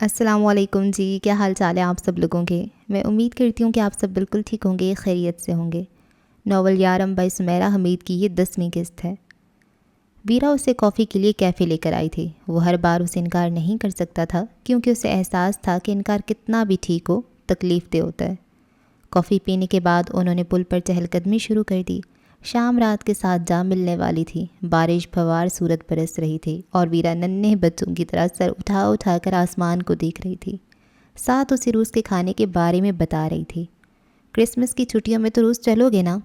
السلام علیکم جی، کیا حال چال ہے آپ سب لوگوں کے؟ میں امید کرتی ہوں کہ آپ سب بالکل ٹھیک ہوں گے، خیریت سے ہوں گے۔ ناول یارم بائی سمیرہ حمید کی یہ 10ویں قسط ہے۔ ویرا اسے کافی کے لیے کیفے لے کر آئی تھی۔ وہ ہر بار اسے انکار نہیں کر سکتا تھا کیونکہ اسے احساس تھا کہ انکار کتنا بھی ٹھیک ہو تکلیف دہ ہوتا ہے۔ کافی پینے کے بعد انہوں نے پل پر چہل قدمی شروع کر دی۔ شام رات کے ساتھ جا ملنے والی تھی۔ بارش پھوار صورت برس رہی تھی اور ویرا ننھے بچوں کی طرح سر اٹھا اٹھا کر آسمان کو دیکھ رہی تھی۔ ساتھ اسے روس کے کھانے کے بارے میں بتا رہی تھی۔ کرسمس کی چھٹیوں میں تو روس چلو گے نا؟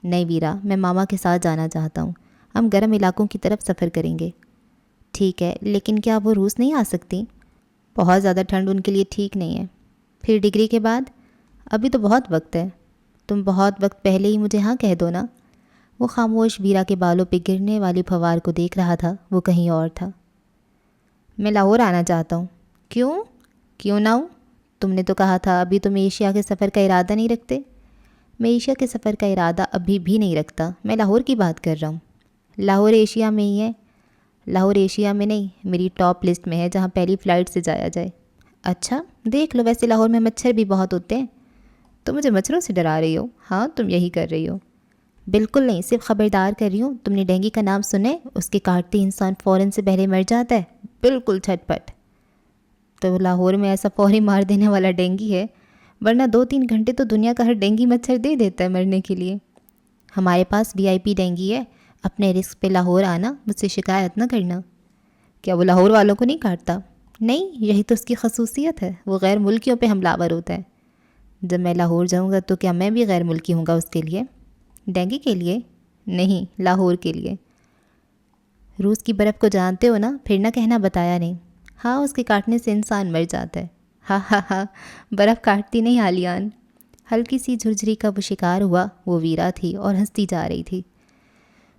نہیں ویرا، میں ماما کے ساتھ جانا چاہتا ہوں۔ ہم گرم علاقوں کی طرف سفر کریں گے۔ ٹھیک ہے، لیکن کیا وہ روس نہیں آ سکتی؟ بہت زیادہ ٹھنڈ ان کے لیے ٹھیک نہیں ہے۔ پھر ڈگری کے بعد؟ ابھی تو بہت وقت ہے۔ تم بہت وقت پہلے ہی مجھے ہاں کہہ دو نا۔ وہ خاموش ویرا کے بالوں پہ گرنے والی پھوار کو دیکھ رہا تھا، وہ کہیں اور تھا۔ میں لاہور آنا چاہتا ہوں۔ کیوں نہ ہوں؟ تم نے تو کہا تھا ابھی تم ایشیا کے سفر کا ارادہ نہیں رکھتے۔ میں ایشیا کے سفر کا ارادہ ابھی بھی نہیں رکھتا، میں لاہور کی بات کر رہا ہوں۔ لاہور ایشیا میں ہی ہے؟ لاہور ایشیا میں نہیں، میری ٹاپ لسٹ میں ہے جہاں پہلی فلائٹ سے جایا جائے۔ اچھا، دیکھ لو، ویسے لاہور میں مچھر بھی بہت ہوتے ہیں۔ تم مجھے مچھروں سے ڈرا رہی ہو؟ ہاں، تم یہی کر رہی ہو۔ بالکل نہیں، صرف خبردار کر رہی ہوں۔ تم نے ڈینگی کا نام سنے؟ اس کے کاٹتے انسان فوراً سے پہلے مر جاتا ہے، بالکل چھٹ پٹ۔ تو لاہور میں ایسا فوری مار دینے والا ڈینگی ہے؟ ورنہ 2-3 گھنٹے تو دنیا کا ہر ڈینگی مچھر دے دیتا ہے مرنے کے لیے۔ ہمارے پاس VIP ڈینگی ہے، اپنے رسک پہ لاہور آنا، مجھ سے شکایت نہ کرنا۔ کیا وہ لاہور والوں کو نہیں کاٹتا؟ نہیں، یہی تو اس کی خصوصیت ہے، وہ غیر ملکیوں پہ حملہ آور ہوتا ہے۔ جب میں لاہور جاؤں گا تو کیا میں بھی غیر ملکی ہوں گا اس کے لیے؟ ڈینگی کے لیے؟ نہیں، لاہور کے لیے۔ روس کی برف کو جانتے ہو نا؟ پھر نہ کہنا بتایا نہیں۔ ہاں، اس کے کاٹنے سے انسان مر جاتا ہے۔ ہاں ہاں ہاں، برف کاٹتی نہیں آلیان۔ ہلکی سی جھرجھری کا وہ شکار ہوا، وہ ویرا تھی اور ہنستی جا رہی تھی۔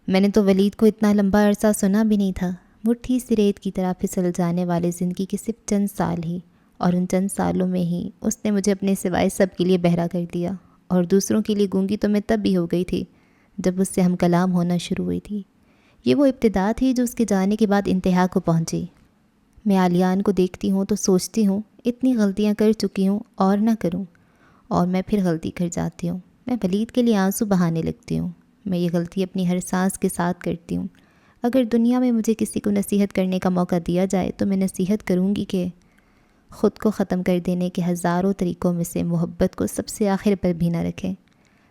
میں نے تو ولید کو اتنا لمبا عرصہ سنا بھی نہیں تھا۔ مٹھی سی ریت کی طرح پھسل جانے والے زندگی کے صرف چند سال ہی، اور ان چند سالوں میں ہی اس نے مجھے اپنے سوائے سب کے لیے بہرا کر دیا، اور دوسروں کے لیے گونگی تو میں تب بھی ہو گئی تھی جب اس سے ہم کلام ہونا شروع ہوئی تھی۔ یہ وہ ابتدا تھی جو اس کے جانے کے بعد انتہا کو پہنچی۔ میں عالیان کو دیکھتی ہوں تو سوچتی ہوں اتنی غلطیاں کر چکی ہوں اور نہ کروں، اور میں پھر غلطی کر جاتی ہوں۔ میں ولید کے لیے آنسو بہانے لگتی ہوں۔ میں یہ غلطی اپنی ہر سانس کے ساتھ کرتی ہوں۔ اگر دنیا میں مجھے کسی کو نصیحت کرنے کا موقع دیا جائے تو میں نصیحت کروں گی کہ خود کو ختم کر دینے کے ہزاروں طریقوں میں سے محبت کو سب سے آخر پر بھی نہ رکھیں۔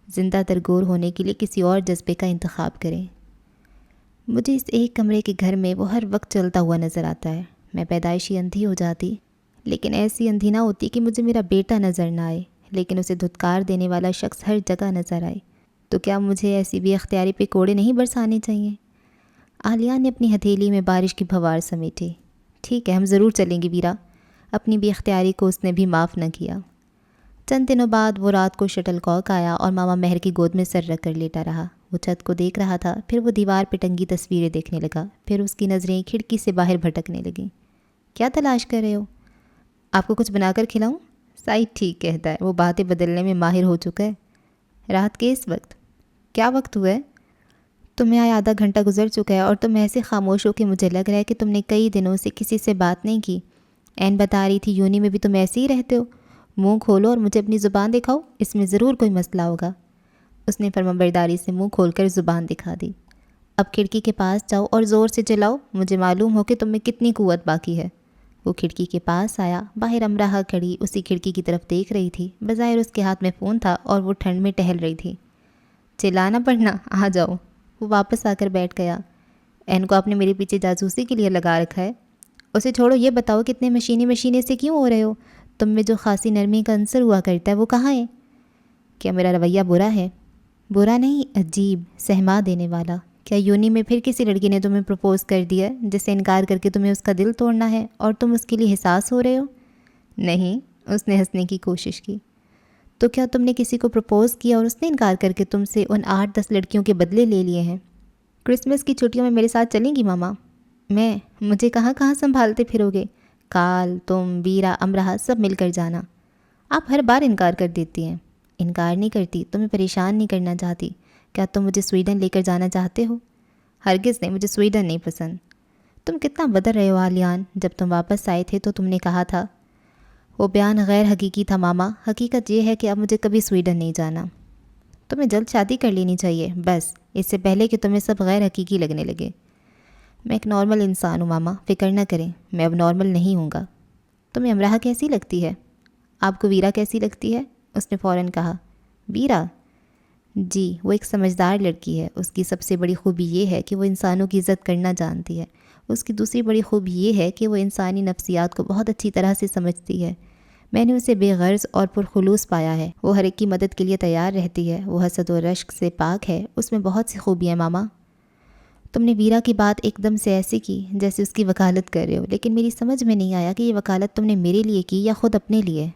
زندہ ترگور ہونے کے لیے کسی اور جذبے کا انتخاب کریں۔ مجھے اس ایک کمرے کے گھر میں وہ ہر وقت چلتا ہوا نظر آتا ہے۔ میں پیدائشی اندھی ہو جاتی، لیکن ایسی اندھی نہ ہوتی کہ مجھے میرا بیٹا نظر نہ آئے، لیکن اسے دھتکار دینے والا شخص ہر جگہ نظر آئے۔ تو کیا مجھے ایسی بے اختیاری پہ کوڑے نہیں برسانے چاہیے؟ عالیہ نے اپنی ہتھیلی میں بارش کی پھوار سمیٹی۔ ٹھیک ہے، ہم ضرور چلیں گے ویرا۔ اپنی بے اختیاری کو اس نے بھی معاف نہ کیا۔ چند دنوں بعد وہ رات کو شٹل کاک آیا اور ماما مہر کی گود میں سر رکھ کر لیٹا رہا۔ وہ چھت کو دیکھ رہا تھا، پھر وہ دیوار پہ ٹنگی تصویریں دیکھنے لگا، پھر اس کی نظریں کھڑکی سے باہر بھٹکنے لگیں۔ کیا تلاش کر رہے ہو؟ آپ کو کچھ بنا کر کھلاؤں؟ سعید ٹھیک کہتا ہے، وہ باتیں بدلنے میں ماہر ہو چکا ہے۔ رات کے اس وقت؟ کیا وقت ہوا ہے؟ تمہیں آیا آدھا گھنٹہ گزر چکا ہے اور تم ایسے خاموش ہو کہ مجھے لگ رہا ہے کہ تم نے کئی دنوں سے کسی سے بات نہیں کی۔ عین بتا رہی تھی یونی میں بھی تم ایسے ہی رہتے ہو۔ منہ کھولو اور مجھے اپنی زبان دکھاؤ، اس میں ضرور کوئی مسئلہ ہوگا۔ اس نے فرمانبرداری سے منہ کھول کر زبان دکھا دی۔ اب کھڑکی کے پاس جاؤ اور زور سے چلاؤ، مجھے معلوم ہو کہ تم میں کتنی قوت باقی ہے۔ وہ کھڑکی کے پاس آیا۔ باہر امراہ کھڑی اسی کھڑکی کی طرف دیکھ رہی تھی۔ بظاہر اس کے ہاتھ میں فون تھا اور وہ ٹھنڈ میں ٹہل رہی تھی۔ چلانا پڑنا، آ جاؤ۔ وہ واپس آ کر بیٹھ گیا۔ این کو آپ نے میرے پیچھے جاسوسی کے لیے لگا رکھا ہے؟ اسے چھوڑو، یہ بتاؤ کتنے مشینے سے کیوں ہو رہے ہو؟ تم میں جو خاصی نرمی کا عنصر ہوا کرتا ہے وہ کہاں ہے؟ کیا میرا رویہ برا ہے؟ برا نہیں، عجیب، سہما دینے والا۔ کیا یونی میں پھر کسی لڑکی نے تمہیں پروپوز کر دیا جس سے انکار کر کے تمہیں اس کا دل توڑنا ہے اور تم اس کے لیے حساس ہو رہے ہو؟ نہیں، اس نے ہنسنے کی کوشش کی۔ تو کیا تم نے کسی کو پروپوز کیا اور اس نے انکار کر کے تم سے ان 8-10 لڑکیوں کے بدلے لے لیے ہیں؟ کرسمس کی چھٹیوں میں میرے ساتھ چلیں گی ماما؟ مجھے کہاں کہاں سنبھالتے پھرو گے؟ کال، تم، ویرا، امراہ سب مل کر جانا۔ آپ ہر بار انکار کر دیتی ہیں۔ انکار نہیں کرتی، تمہیں پریشان نہیں کرنا چاہتی۔ کیا تم مجھے سویڈن لے کر جانا چاہتے ہو؟ ہرگز نہیں، مجھے سویڈن نہیں پسند۔ تم کتنا بدل رہے ہو عالیان، جب تم واپس آئے تھے تو تم نے کہا تھا وہ بیان غیر حقیقی تھا ماما، حقیقت یہ ہے کہ اب مجھے کبھی سویڈن نہیں جانا۔ تمہیں جلد شادی کر لینی چاہیے بس، اس سے پہلے کہ تمہیں سب غیر حقیقی لگنے لگے۔ میں ایک نارمل انسان ہوں ماما، فکر نہ کریں، میں اب نارمل نہیں ہوں گا۔ تمہیں امراہ کیسی لگتی ہے؟ آپ کو ویرا کیسی لگتی ہے؟ اس نے فوراً کہا۔ ویرا؟ جی، وہ ایک سمجھدار لڑکی ہے۔ اس کی سب سے بڑی خوبی یہ ہے کہ وہ انسانوں کی عزت کرنا جانتی ہے۔ اس کی دوسری بڑی خوبی یہ ہے کہ وہ انسانی نفسیات کو بہت اچھی طرح سے سمجھتی ہے۔ میں نے اسے بے غرض اور پرخلوص پایا ہے۔ وہ ہر ایک کی مدد کے لیے تیار رہتی ہے۔ وہ حسد و رشک سے پاک ہے۔ اس میں بہت سی خوبیاں ماما۔ تم نے ویرا کی بات ایک دم سے ایسی کی جیسے اس کی وکالت کر رہے ہو، لیکن میری سمجھ میں نہیں آیا کہ یہ وکالت تم نے میرے لیے کی یا خود اپنے لیے۔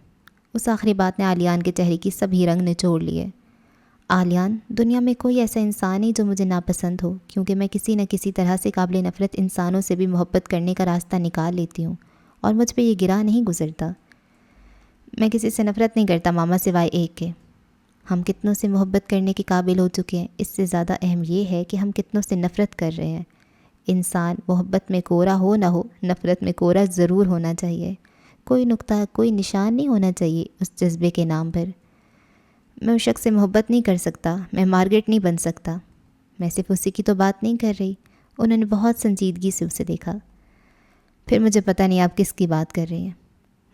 اس آخری بات نے عالیان کے چہرے کی سبھی رنگ نچوڑ لیے۔ عالیان، دنیا میں کوئی ایسا انسان نہیں جو مجھے ناپسند ہو، کیونکہ میں کسی نہ کسی طرح سے قابل نفرت انسانوں سے بھی محبت کرنے کا راستہ نکال لیتی ہوں، اور مجھ پہ یہ گراہ نہیں گزرتا۔ میں کسی سے نفرت نہیں کرتا ماما، سوائے ایک کے۔ ہم کتنوں سے محبت کرنے کے قابل ہو چکے ہیں، اس سے زیادہ اہم یہ ہے کہ ہم کتنوں سے نفرت کر رہے ہیں۔ انسان محبت میں کوڑا ہو نہ ہو، نفرت میں کوڑا ضرور ہونا چاہیے۔ کوئی نقطہ، کوئی نشان نہیں ہونا چاہیے اس جذبے کے نام پر۔ میں اس شخص سے محبت نہیں کر سکتا، میں مارگریٹ نہیں بن سکتا۔ میں صرف اسی کی تو بات نہیں کر رہی۔ انہوں نے بہت سنجیدگی سے اسے دیکھا۔ پھر مجھے پتہ نہیں آپ کس کی بات کر رہی ہیں۔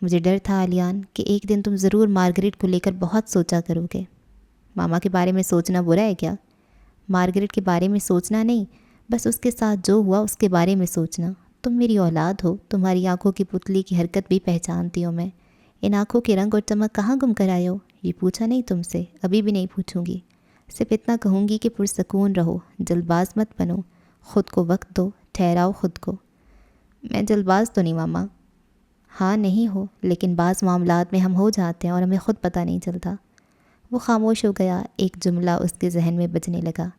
مجھے ڈر تھا علیان کہ ایک دن تم ضرور مارگریٹ کو لے کر بہت سوچا کرو گے۔ ماما کے بارے میں سوچنا برا ہے کیا؟ مارگریٹ کے بارے میں سوچنا نہیں، بس اس کے ساتھ جو ہوا اس کے بارے میں سوچنا۔ تم میری اولاد ہو، تمہاری آنکھوں کی پتلی کی حرکت بھی پہچانتی ہوں میں۔ ان آنکھوں کے رنگ اور چمک کہاں گم کر آئے ہو؟ یہ پوچھا نہیں تم سے، ابھی بھی نہیں پوچھوں گی۔ صرف اتنا کہوں گی کہ پرسکون رہو، جلد باز مت بنو، خود کو وقت دو، ٹھہراؤ خود کو۔ میں جلد باز تو نہیں ماما۔ ہاں نہیں ہو، لیکن بعض معاملات میں ہم ہو جاتے ہیں اور ہمیں خود پتہ نہیں چلتا۔ وہ خاموش ہو گیا۔ ایک جملہ اس کے ذہن میں بجنے لگا۔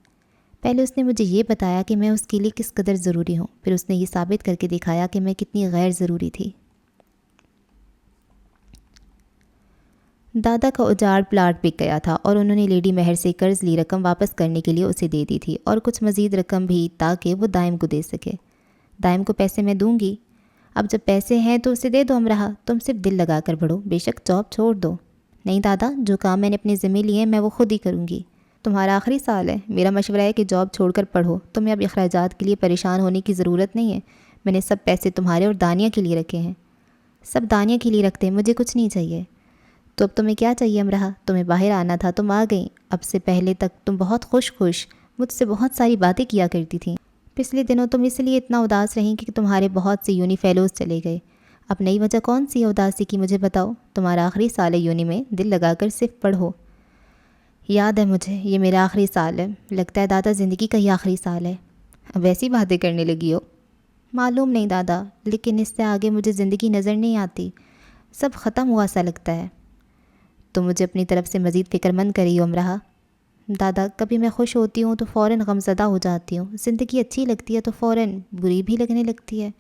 پہلے اس نے مجھے یہ بتایا کہ میں اس کے لیے کس قدر ضروری ہوں، پھر اس نے یہ ثابت کر کے دکھایا کہ میں کتنی غیر ضروری تھی۔ دادا کا اجاڑ پلاٹ بک گیا تھا اور انہوں نے لیڈی مہر سے قرض لی رقم واپس کرنے کے لیے اسے دے دی تھی، اور کچھ مزید رقم بھی تاکہ وہ دائم کو دے سکے۔ دائم کو پیسے میں دوں گی۔ اب جب پیسے ہیں تو اسے دے دو امراہ، تم صرف دل لگا کر پڑھو، بے شک جاب چھوڑ دو۔ نہیں دادا، جو کام میں نے اپنے ذمہ لیے ہیں میں وہ خود ہی کروں گی۔ تمہارا آخری سال ہے، میرا مشورہ ہے کہ جاب چھوڑ کر پڑھو۔ تمہیں اب اخراجات کے لیے پریشان ہونے کی ضرورت نہیں ہے۔ میں نے سب پیسے تمہارے اور دانیہ کے لیے رکھے ہیں۔ سب دانیہ کے لیے رکھتے ہیں، مجھے کچھ نہیں چاہیے۔ تو اب تمہیں کیا چاہیے امراہ؟ تمہیں باہر آنا تھا، تم آ گئیں۔ اب سے پہلے تک تم بہت خوش مجھ سے بہت ساری باتیں کیا کرتی تھیں۔ پچھلے دنوں تم اس لیے اتنا اداس رہیں کہ تمہارے بہت سے یونی فیلوز چلے گئے۔ اب نئی وجہ کون سی ہے اداسی کی، مجھے بتاؤ۔ تمہارا آخری سال ہے یونی میں، دل لگا کر صرف پڑھو۔ یاد ہے مجھے، یہ میرا آخری سال ہے۔ لگتا ہے دادا زندگی کا ہی آخری سال ہے۔ اب ایسی باتیں کرنے لگی ہو؟ معلوم نہیں دادا، لیکن اس سے آگے مجھے زندگی نظر نہیں آتی، سب ختم ہوا سا لگتا ہے۔ تم مجھے اپنی طرف سے مزید فکر مند کر رہی ہو امراہ۔ دادا، کبھی میں خوش ہوتی ہوں تو فوراً غمزدہ ہو جاتی ہوں، زندگی اچھی لگتی ہے تو فوراً بری بھی لگنے لگتی ہے۔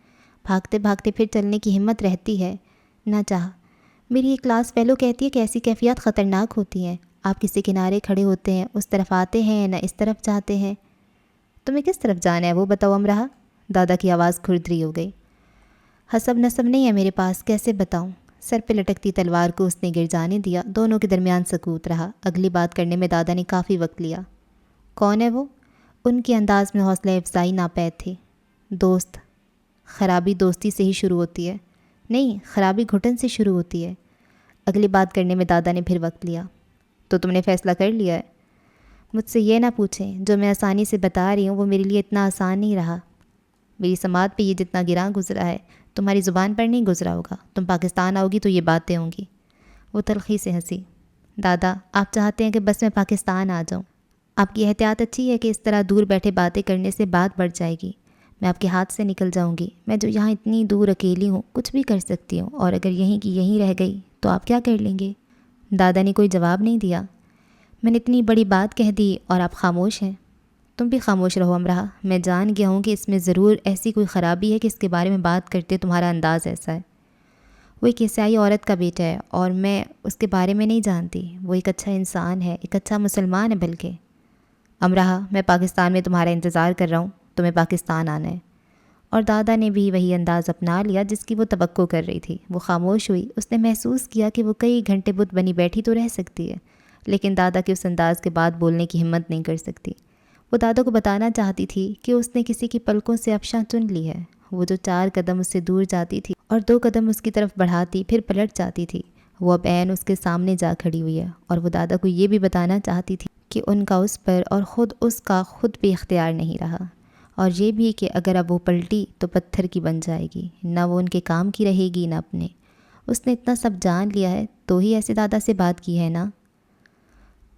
بھاگتے بھاگتے پھر چلنے کی ہمت رہتی ہے نہ چاہ۔ میری ایک کلاس فیلو کہتی ہے کہ ایسی کیفیات خطرناک ہوتی ہیں۔ آپ کسی کنارے کھڑے ہوتے ہیں، اس طرف آتے ہیں نہ اس طرف جاتے ہیں۔ تمہیں کس طرف جانا ہے وہ بتاؤ امراہ؟ دادا کی آواز کھردری ہو گئی۔ حسب نصب نہیں ہے میرے پاس، کیسے بتاؤں؟ سر پہ لٹکتی تلوار کو اس نے گر جانے دیا۔ دونوں کے درمیان سکوت رہا۔ اگلی بات کرنے میں دادا نے کافی وقت لیا۔ کون ہے وہ؟ ان کے انداز میں حوصلہ افزائی ناپید تھی۔ دوست۔ خرابی دوستی سے ہی شروع ہوتی ہے؟ نہیں، خرابی گھٹن سے شروع ہوتی ہے۔ اگلی بات کرنے میں دادا نے پھر وقت لیا۔ تو تم نے فیصلہ کر لیا ہے؟ مجھ سے یہ نہ پوچھیں، جو میں آسانی سے بتا رہی ہوں وہ میرے لیے اتنا آسان نہیں رہا۔ میری سماعت پہ یہ جتنا گراں گزرا ہے تمہاری زبان پر نہیں گزرا ہوگا۔ تم پاکستان آؤ گی تو یہ باتیں ہوں گی۔ وہ تلخی سے ہنسی۔ دادا، آپ چاہتے ہیں کہ بس میں پاکستان آ جاؤں؟ آپ کی احتیاط اچھی ہے کہ اس طرح دور بیٹھے باتیں کرنے سے بات بڑھ جائے گی۔ میں آپ کے ہاتھ سے نکل جاؤں گی۔ میں جو یہاں اتنی دور اکیلی ہوں کچھ بھی کر سکتی ہوں، اور اگر یہیں کی یہیں رہ گئی تو آپ کیا کر لیں گے؟ دادا نے کوئی جواب نہیں دیا۔ میں نے اتنی بڑی بات کہہ دی اور آپ خاموش ہیں۔ تم بھی خاموش رہو امراہ۔ میں جان گیا ہوں کہ اس میں ضرور ایسی کوئی خرابی ہے کہ اس کے بارے میں بات کرتے تمہارا انداز ایسا ہے۔ وہ ایک عیسائی عورت کا بیٹا ہے اور میں اس کے بارے میں نہیں جانتی۔ وہ ایک اچھا انسان ہے، ایک اچھا مسلمان ہے بلکہ۔ امراہ، میں پاکستان میں تمہارا انتظار کر رہا ہوں، تمہیں پاکستان آنا ہے۔ اور دادا نے بھی وہی انداز اپنا لیا جس کی وہ توقع کر رہی تھی۔ وہ خاموش ہوئی۔ اس نے محسوس کیا کہ وہ کئی گھنٹے بت بنی بیٹھی تو رہ سکتی ہے، لیکن دادا کے اس انداز کے بعد بولنے کی ہمت نہیں کر سکتی۔ وہ دادا کو بتانا چاہتی تھی کہ اس نے کسی کی پلکوں سے افشاں چن لی ہے۔ وہ جو 4 قدم اس سے دور جاتی تھی اور 2 قدم اس کی طرف بڑھاتی پھر پلٹ جاتی تھی، وہ اب عین اس کے سامنے جا کھڑی ہوئی ہے، اور وہ دادا کو یہ بھی بتانا چاہتی تھی کہ ان کا اس پر اور خود اس کا خود بھی اختیار نہیں رہا، اور یہ بھی کہ اگر اب وہ پلٹی تو پتھر کی بن جائے گی، نہ وہ ان کے کام کی رہے گی نہ اپنے۔ اس نے اتنا سب جان لیا ہے تو ہی ایسے دادا سے بات کی ہے نا۔